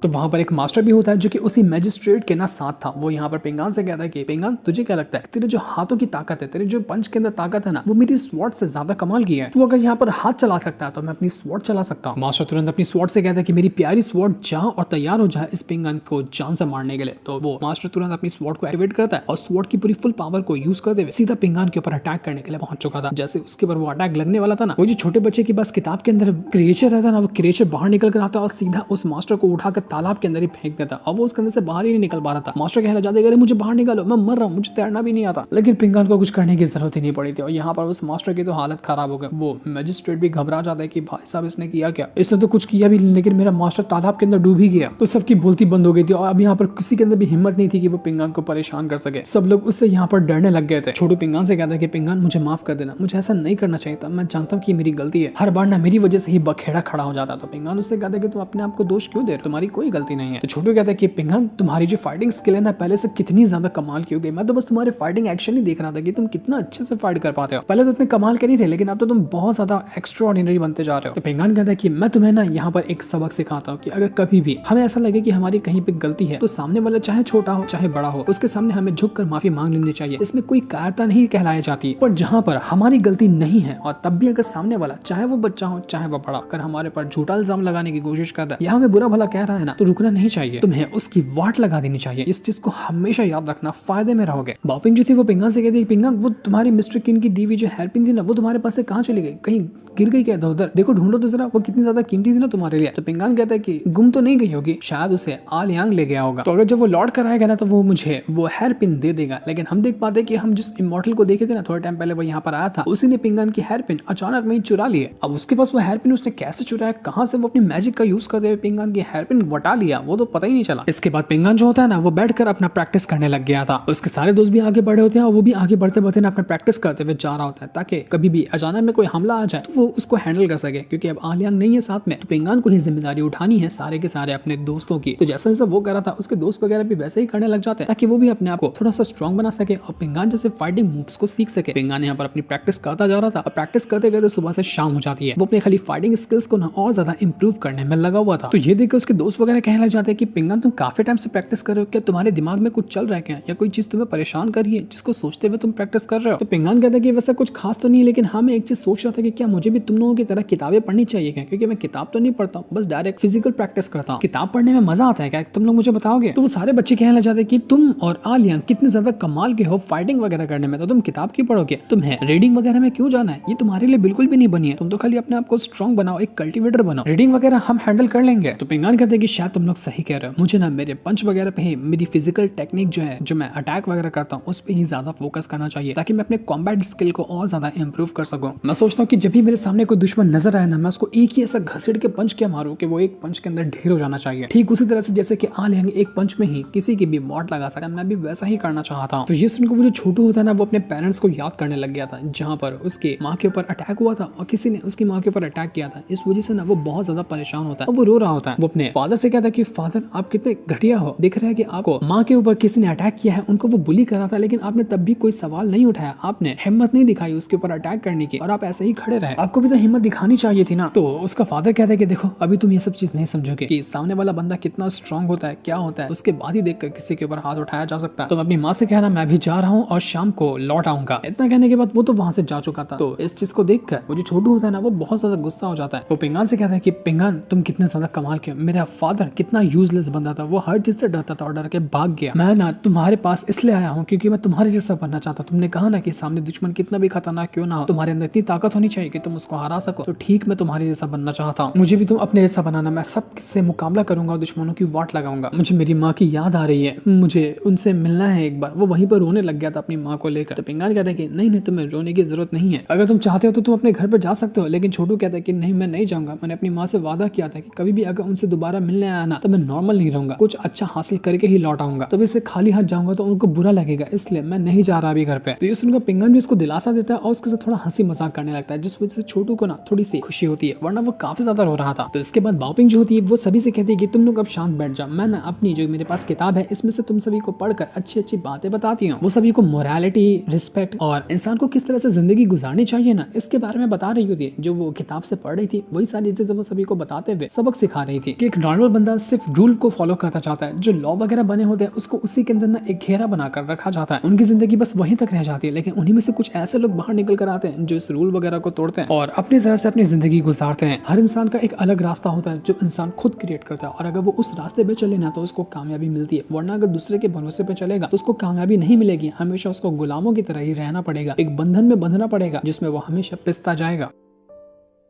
Speaker 1: तो वहां पर एक मास्टर भी होता है जो कि उसी मैजिस्ट्रेट के ना साथ था। वो यहाँ पर पिंगान से कहता है कि पिंगान तुझे क्या लगता है तेरे जो हाथों की ताकत है, तेरे जो पंच के अंदर ताकत है ना, वो मेरी स्वॉर्ड से ज्यादा कमाल की है। तू अगर यहाँ पर हाथ चला सकता है तो मैं अपनी स्वॉर्ड चला सकता हूँ। मास्टर तुरंत अपनी स्वॉर्ड से कहता है कि मेरी प्यारी स्वॉर्ड जा और तैयार हो जाए इस पिंगान को जान से मारने के लिए। तो वो मास्टर तुरंत अपनी स्वॉर्ड को एक्टिवेट करता है और स्वॉर्ड की पूरी फुल पावर को यूज करते हुए सीधा पिंगान के ऊपर अटैक करने के लिए पहुंच चुका था। जैसे उसके ऊपर वो अटैक लगने वाला था ना, वो जो छोटे बच्चे की बस किताब के अंदर क्रिएचर रहता ना, वो क्रिएचर बाहर निकल कर आता और सीधा उस मास्टर को उठाकर तालाब के अंदर ही फेंक देता और वो उसके अंदर से बाहर ही नहीं निकल पा रहा था। मास्टर कहने जाते अरे मुझे बाहर निकालो, मैं मर रहा हूँ, मुझे तैरना भी नहीं आता। लेकिन पिंगान को कुछ करने की जरूरत ही नहीं पड़ी थी और यहाँ पर उस मास्टर की तो हालत खराब हो गई। वो मैजिस्ट्रेट भी घबरा जाता है कि भाई साहब इसने किया क्या? इसने तो कुछ किया भी नहीं, लेकिन मेरा मास्टर तालाब के अंदर डूब ही गया। तो सबकी बोलती बंद हो गई थी और अब यहाँ पर किसी के अंदर भी हिम्मत नहीं थी कि वो पिंगान को परेशान कर सके। सब लोग उससे यहाँ पर डरने लग गए थे। छोटू पिंगान से कहता है कि पिंगान मुझे माफ कर देना, मुझे ऐसा नहीं करना चाहिए था, मैं जानता हूँ कि मेरी गलती है, हर बार ना मेरी वजह से ही बखेड़ा खड़ा हो जाता। तो पिंगान उससे कहता है कि तुम अपने आप को दोष क्यों दे रहे हो, तुम्हारी कोई गलती नहीं है। तो छोटू कहता है कि पिंगान तुम्हारी जो फाइटिंग स्किल है ना पहले से कितनी ज्यादा कमाल की हो गई। मैं तो बस तुम्हारे फाइटिंग एक्शन ही देख रहा था कि तुम कितना अच्छे से फाइट कर पाते हो। पहले तो इतने कमाल के नहीं थे, लेकिन अब तो तुम बहुत ज्यादा एक्स्ट्रा ऑर्डिनरी बनते जा रहे हो। तो पिंगान कहता है कि मैं तुम्हें ना यहाँ पर एक सबक सिखाता हूँ कि अगर कभी भी हमें ऐसा लगे कि हमारी कहीं पे गलती है तो सामने वाला चाहे छोटा हो चाहे बड़ा हो, उसके सामने हमें झुक कर माफी मांग लेनी चाहिए। इसमें कोई कायरता नहीं कहलाई जाती। पर जहाँ पर हमारी गलती नहीं है और तब भी अगर सामने वाला चाहे वो बच्चा हो चाहे वो बड़ा, अगर हमारे पर झूठा इल्जाम लगाने की कोशिश कर रहा है या हमें बुरा भला कह रहा है ना, तो रुकना नहीं चाहिए, तुम्हें उसकी वाट लगा देनी चाहिए। इस चीज को हमेशा याद रखना, फायदे में रहोगे। बाओपिंग जो थी वो पिंगान से कहती पिंगान वो तुम्हारी मिस्टर किन की दी हुई जो हेयरपिन थी ना, वो तुम्हारे पास से कहाँ चली गई? कहीं गिर गई क्या उधर? देखो ढूंढो तो जरा, वो कितनी ज्यादा कीमती थी ना तुम्हारे लिए। तो पिंगान कहता है कि गुम तो नहीं गई होगी, शायद उसे आलियांग ले गया होगा। तो अगर जब वो लौट कर आएगा ना तो वो मुझे वो हेयर पिन दे देगा। लेकिन हम देख पाते कि हम जिस इमॉर्टल को देखे थे ना थोड़े टाइम पहले, वो यहाँ पर आया था, उसी ने पिंगान की हेयर पिन अचानक में चुरा लिए। अब उसके पास वो हेयर पिन उसने कैसे चुराया, कहाँ से वो अपनी मैजिक का यूज करते हुए पिंगान की हेयर पिन वटा लिया, वो तो पता ही नहीं चला। इसके बाद पिंगान जो होता है ना वो बैठकर अपना प्रैक्टिस करने लग गया था। उसके सारे दोस्त भी आगे बढ़े होते हैं और वो भी आगे बढ़ते बढ़ते ना अपना प्रैक्टिस करते हुए जा रहा होता है, ताकि कभी भी अचानक में कोई हमला आ जाए तो वो उसको हैंडल कर सके। क्योंकि अब आलियांग नहीं है साथ में, तो पिंगान को ही जिम्मेदारी उठानी है सारे के सारे अपने दोस्तों की। तो जैसा जैसा वो कर रहा था उसके दोस्त वगैरह भी वैसे ही करने लग जाते हैं, ताकि वो भी अपने आप को थोड़ा सा स्ट्रॉन्ग बना सके और पिंगान जैसे फाइटिंग मूव्स को सीख सके। पिंगान यहाँ पर अपनी प्रैक्टिस करता जा रहा था और प्रैक्टिस करते करते सुबह से शाम हो जाती है। वो अपने खाली फाइटिंग स्किल्स को ना और ज्यादा इंप्रूव करने में लगा हुआ था। तो ये देखकर उसके दोस्त वगैरह कहने लग जाते हैं कि पिंगान तुम काफी टाइम से प्रैक्टिस कर रहे हो, क्या तुम्हारे दिमाग में कुछ चल रहा है क्या, या कोई चीज तुम्हें परेशान कर रही है जिसको सोचते हुए तुम प्रैक्टिस कर रहे हो? तो पिंगान कहता है कि वैसा कुछ खास तो नहीं, लेकिन हाँ मैं एक चीज सोच रहा था कि क्या मुझे भी भी तुम लोगों की तरह किताबें पढ़नी चाहिए क्या? क्योंकि मैं किताब तो नहीं पढ़ता हूँ, बस डायरेक्ट फिजिकल प्रैक्टिस करता हूँ। किताब पढ़ने में मजा आता है क्या? तुम लोग मुझे बताओगे? तो वो सारे बच्चे कहने लग जाते कि तुम और आलिया कितने ज्यादा कमाल के हो फाइटिंग वगैरह करने में, तो तुम किताब क्यों पढ़ोगे? तुम्हें रीडिंग वगैरह में क्यों जाना है? ये तुम्हारे लिए बिल्कुल भी नहीं बनी है। तुम तो खाली अपने आप को स्ट्रॉन्ग बनाओ, एक कल्टिवेटर बनाओ, रीडिंग वगैरह हम हैंडल कर लेंगे। तो पिंगान कहते हैं कि शायद तुम लोग सही कह रहे हो, मुझे ना मेरे पंच वगैरह पे ही, मेरी फिजिकल टेक्निक जो है, जो मैं अटैक वगैरह करता हूँ उस पे ही ज्यादा फोकस करना चाहिए, ताकि मैं अपने कॉम्बैट स्किल को और ज्यादा इंप्रूव कर सकूं। मैं सोचता हूँ कि जब भी मेरे सामने कोई दुश्मन नजर आए ना, मैं उसको एक ही ऐसा घसीट के पंच क्या मारूं कि वो एक पंच के अंदर ढेर हो जाना चाहिए। ठीक उसी तरह से जैसे कि आलिया एक पंच में ही किसी की भी मौत लगा सका, मैं भी वैसा ही करना चाहता हूँ। तो ये सुनकर वो जो छोटू होता है ना, वो अपने पेरेंट्स को याद करने लग गया था, जहाँ पर उसके माँ के ऊपर अटैक हुआ था और किसी ने उसकी माँ के ऊपर अटैक किया था। इस वजह से ना वो बहुत ज्यादा परेशान होता है और वो रो रहा होता है। वो अपने फादर से कहता है कि फादर आप कितने घटिया हो, दिख रहा है कि आपको माँ के ऊपर किसी ने अटैक किया है, उनको वो बुली करा था, लेकिन आपने तब भी कोई सवाल नहीं उठाया, आपने हिम्मत नहीं दिखाई उसके ऊपर अटैक करने की, और आप ऐसे ही खड़े रहे। आपको भी तो हिम्मत दिखानी चाहिए थी ना। तो उसका फादर कहता है कि देखो अभी तुम ये सब चीज नहीं समझोगे कि सामने वाला बंदा कितना स्ट्रांग होता है, क्या होता है, उसके बाद ही देखकर किसी के ऊपर हाथ उठाया जा सकता है। तो अपनी माँ से कहना मैं भी जा रहा हूँ और शाम को लौट आऊंगा। इतना कहने के बाद वो तो वहां से जा चुका था। तो इस चीज को देखकर वो जो छोटू होता है ना, वो बहुत ज्यादा गुस्सा हो जाता है। वो पिंगान से कहता है कि पिंगान तुम कितने ज्यादा कमाल के हो, मेरा फादर कितना यूजलेस बंदा था, वो हर चीज से डरता था और डर के भाग गया। मैं ना तुम्हारे पास इसलिए आया हूँ क्योंकि मैं तुम्हारे जैसा बनना चाहता हूँ। तुमने कहा ना कि सामने दुश्मन कितना भी खतरनाक क्यों ना हो, तुम्हारे अंदर इतनी ताकत होनी चाहिए कि तुम उसको हरा सको। तो ठीक मैं तुम्हारे जैसा बनना चाहता हूँ, मुझे भी तुम अपने जैसा बनाना। मैं सबसे मुकाबला करूंगा, दुश्मनों की वाट लगाऊंगा। मुझे मेरी माँ की याद आ रही है, मुझे उनसे मिलना है एक बार। वो वहीं पर रोने लग गया था अपनी माँ को लेकर। तो पिंगान कहता है कि नहीं नहीं, तुम्हें रोने की जरूरत नहीं है, अगर तुम चाहते हो तो तुम अपने घर पर जा सकते हो। लेकिन छोटू कहता है कि नहीं मैं नहीं जाऊंगा, मैंने अपनी माँ से वादा किया था कि कभी भी अगर उनसे दोबारा मिलने आया ना तो मैं नॉर्मल नहीं रहूंगा, कुछ अच्छा हासिल करके ही लौट आऊंगा। तब इससे खाली हाथ जाऊंगा तो उनको बुरा लगेगा, इसलिए मैं नहीं जा रहा अभी घर पे। तो ये सुनकर पिंगान भी उसको दिलासा देता है और उसके साथ थोड़ा हंसी मजाक करने लगता है, जिस वजह से छोटू को ना थोड़ी सी खुशी होती है, वरना वो काफी ज्यादा रो रहा था। तो इसके बाद बाओपिंग जो होती है वो सभी से कहती है कि तुम लोग अब शांत बैठ जाओ, मैं ना अपनी जो मेरे पास किताब है इसमें से तुम सभी को पढ़कर अच्छी अच्छी बातें बताती हूँ। वो सभी को मोरालिटी, रिस्पेक्ट और इंसान को किस तरह से जिंदगी गुजारनी चाहिए ना, इसके बारे में बता रही होती है। जो वो किताब से पढ़ रही थी वही सारी चीजें वो सभी को बताते हुए सबक सिखा रही थी कि एक नॉर्मल बंदा सिर्फ रूल को फॉलो करता चाहता है, जो लॉ वगैरह बने होते हैं उसको उसी के अंदर ना एक घेरा बनाकर रखा जाता है। उनकी जिंदगी बस वहीं तक रह जाती है, लेकिन उन्हीं में से कुछ ऐसे लोग बाहर निकल कर आते हैं जो इस रूल वगैरह को तोड़ते हैं और अपनी तरह से अपनी जिंदगी गुजारते हैं। हर इंसान का एक अलग रास्ता होता है जो इंसान खुद क्रिएट करता है, और अगर वो उस रास्ते पे चले ना तो उसको कामयाबी मिलती है, वरना अगर दूसरे के भरोसे पे चलेगा तो उसको कामयाबी नहीं मिलेगी। हमेशा उसको गुलामों की तरह ही रहना पड़ेगा, एक बंधन में बंधना पड़ेगा जिसमें वो हमेशा पिसता जाएगा।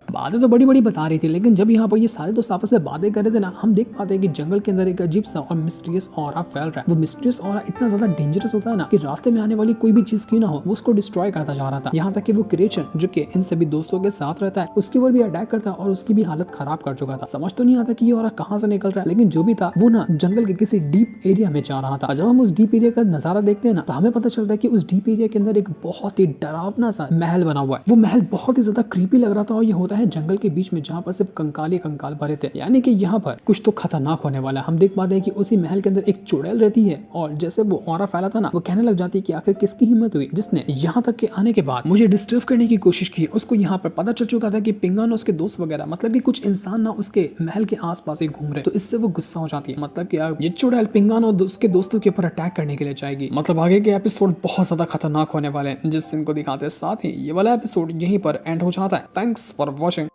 Speaker 1: बातें तो बड़ी बड़ी बता रही थी, लेकिन जब यहाँ पर ये सारे दोस्त आपस में बातें कर रहे थे ना, हम देख पाते हैं कि जंगल के अंदर एक अजीब सा और मिस्टीरियस ऑरा फैल रहा है। वो मिस्टीरियस ऑरा इतना ज्यादा डेंजरस होता है ना कि रास्ते में आने वाली कोई भी चीज क्यों ना हो वो उसको डिस्ट्रॉय करता जा रहा था। यहाँ तक कि वो क्रिएचर जो कि इन सभी दोस्तों के साथ रहता है उसके ऊपर भी अटैक करता है और उसकी भी हालत खराब कर चुका था। समझ तो नहीं आता कि ये ऑरा कहाँ से निकल रहा है, लेकिन जो भी था वो ना जंगल के किसी डीप एरिया में जा रहा था। जब हम उस डीप एरिया का नजारा देखते हैं ना तो हमें पता चलता है कि उस डीप एरिया के अंदर एक बहुत ही डरावना सा महल बना हुआ है। वो महल बहुत ही ज्यादा क्रीपी लग रहा था और ये होता है जंगल के बीच में, जहाँ पर सिर्फ कंकाल ही कंकाल भरे थे, यानी कि यहाँ पर कुछ तो खतरनाक होने वाला है। हम देख पाते हैं कि उसी महल के अंदर एक चुड़ैल रहती है और जैसे वो ऑरा फैला था ना, वो कहने लग जाती है कि आखिर किसकी हिम्मत हुई जिसने यहाँ तक के आने के बाद मुझे डिस्टर्ब करने की कोशिश की। उसको यहाँ पर पता चल चुका था कि पिंगान और उसके दोस्त वगैरह, मतलब कि कुछ इंसान ना उसके महल के आसपास ही घूम रहे, तो इससे वो गुस्सा हो जाती है। मतलब कि ये चुड़ैल पिंगान और उसके दोस्तों के ऊपर अटैक करने के लिए जाएगी। मतलब आगे के एपिसोड बहुत ज्यादा खतरनाक होने वाले हैं जिस इनको दिखाते हैं। साथ ही ये वाला एपिसोड यहीं पर एंड हो जाता है। Thanks for watching.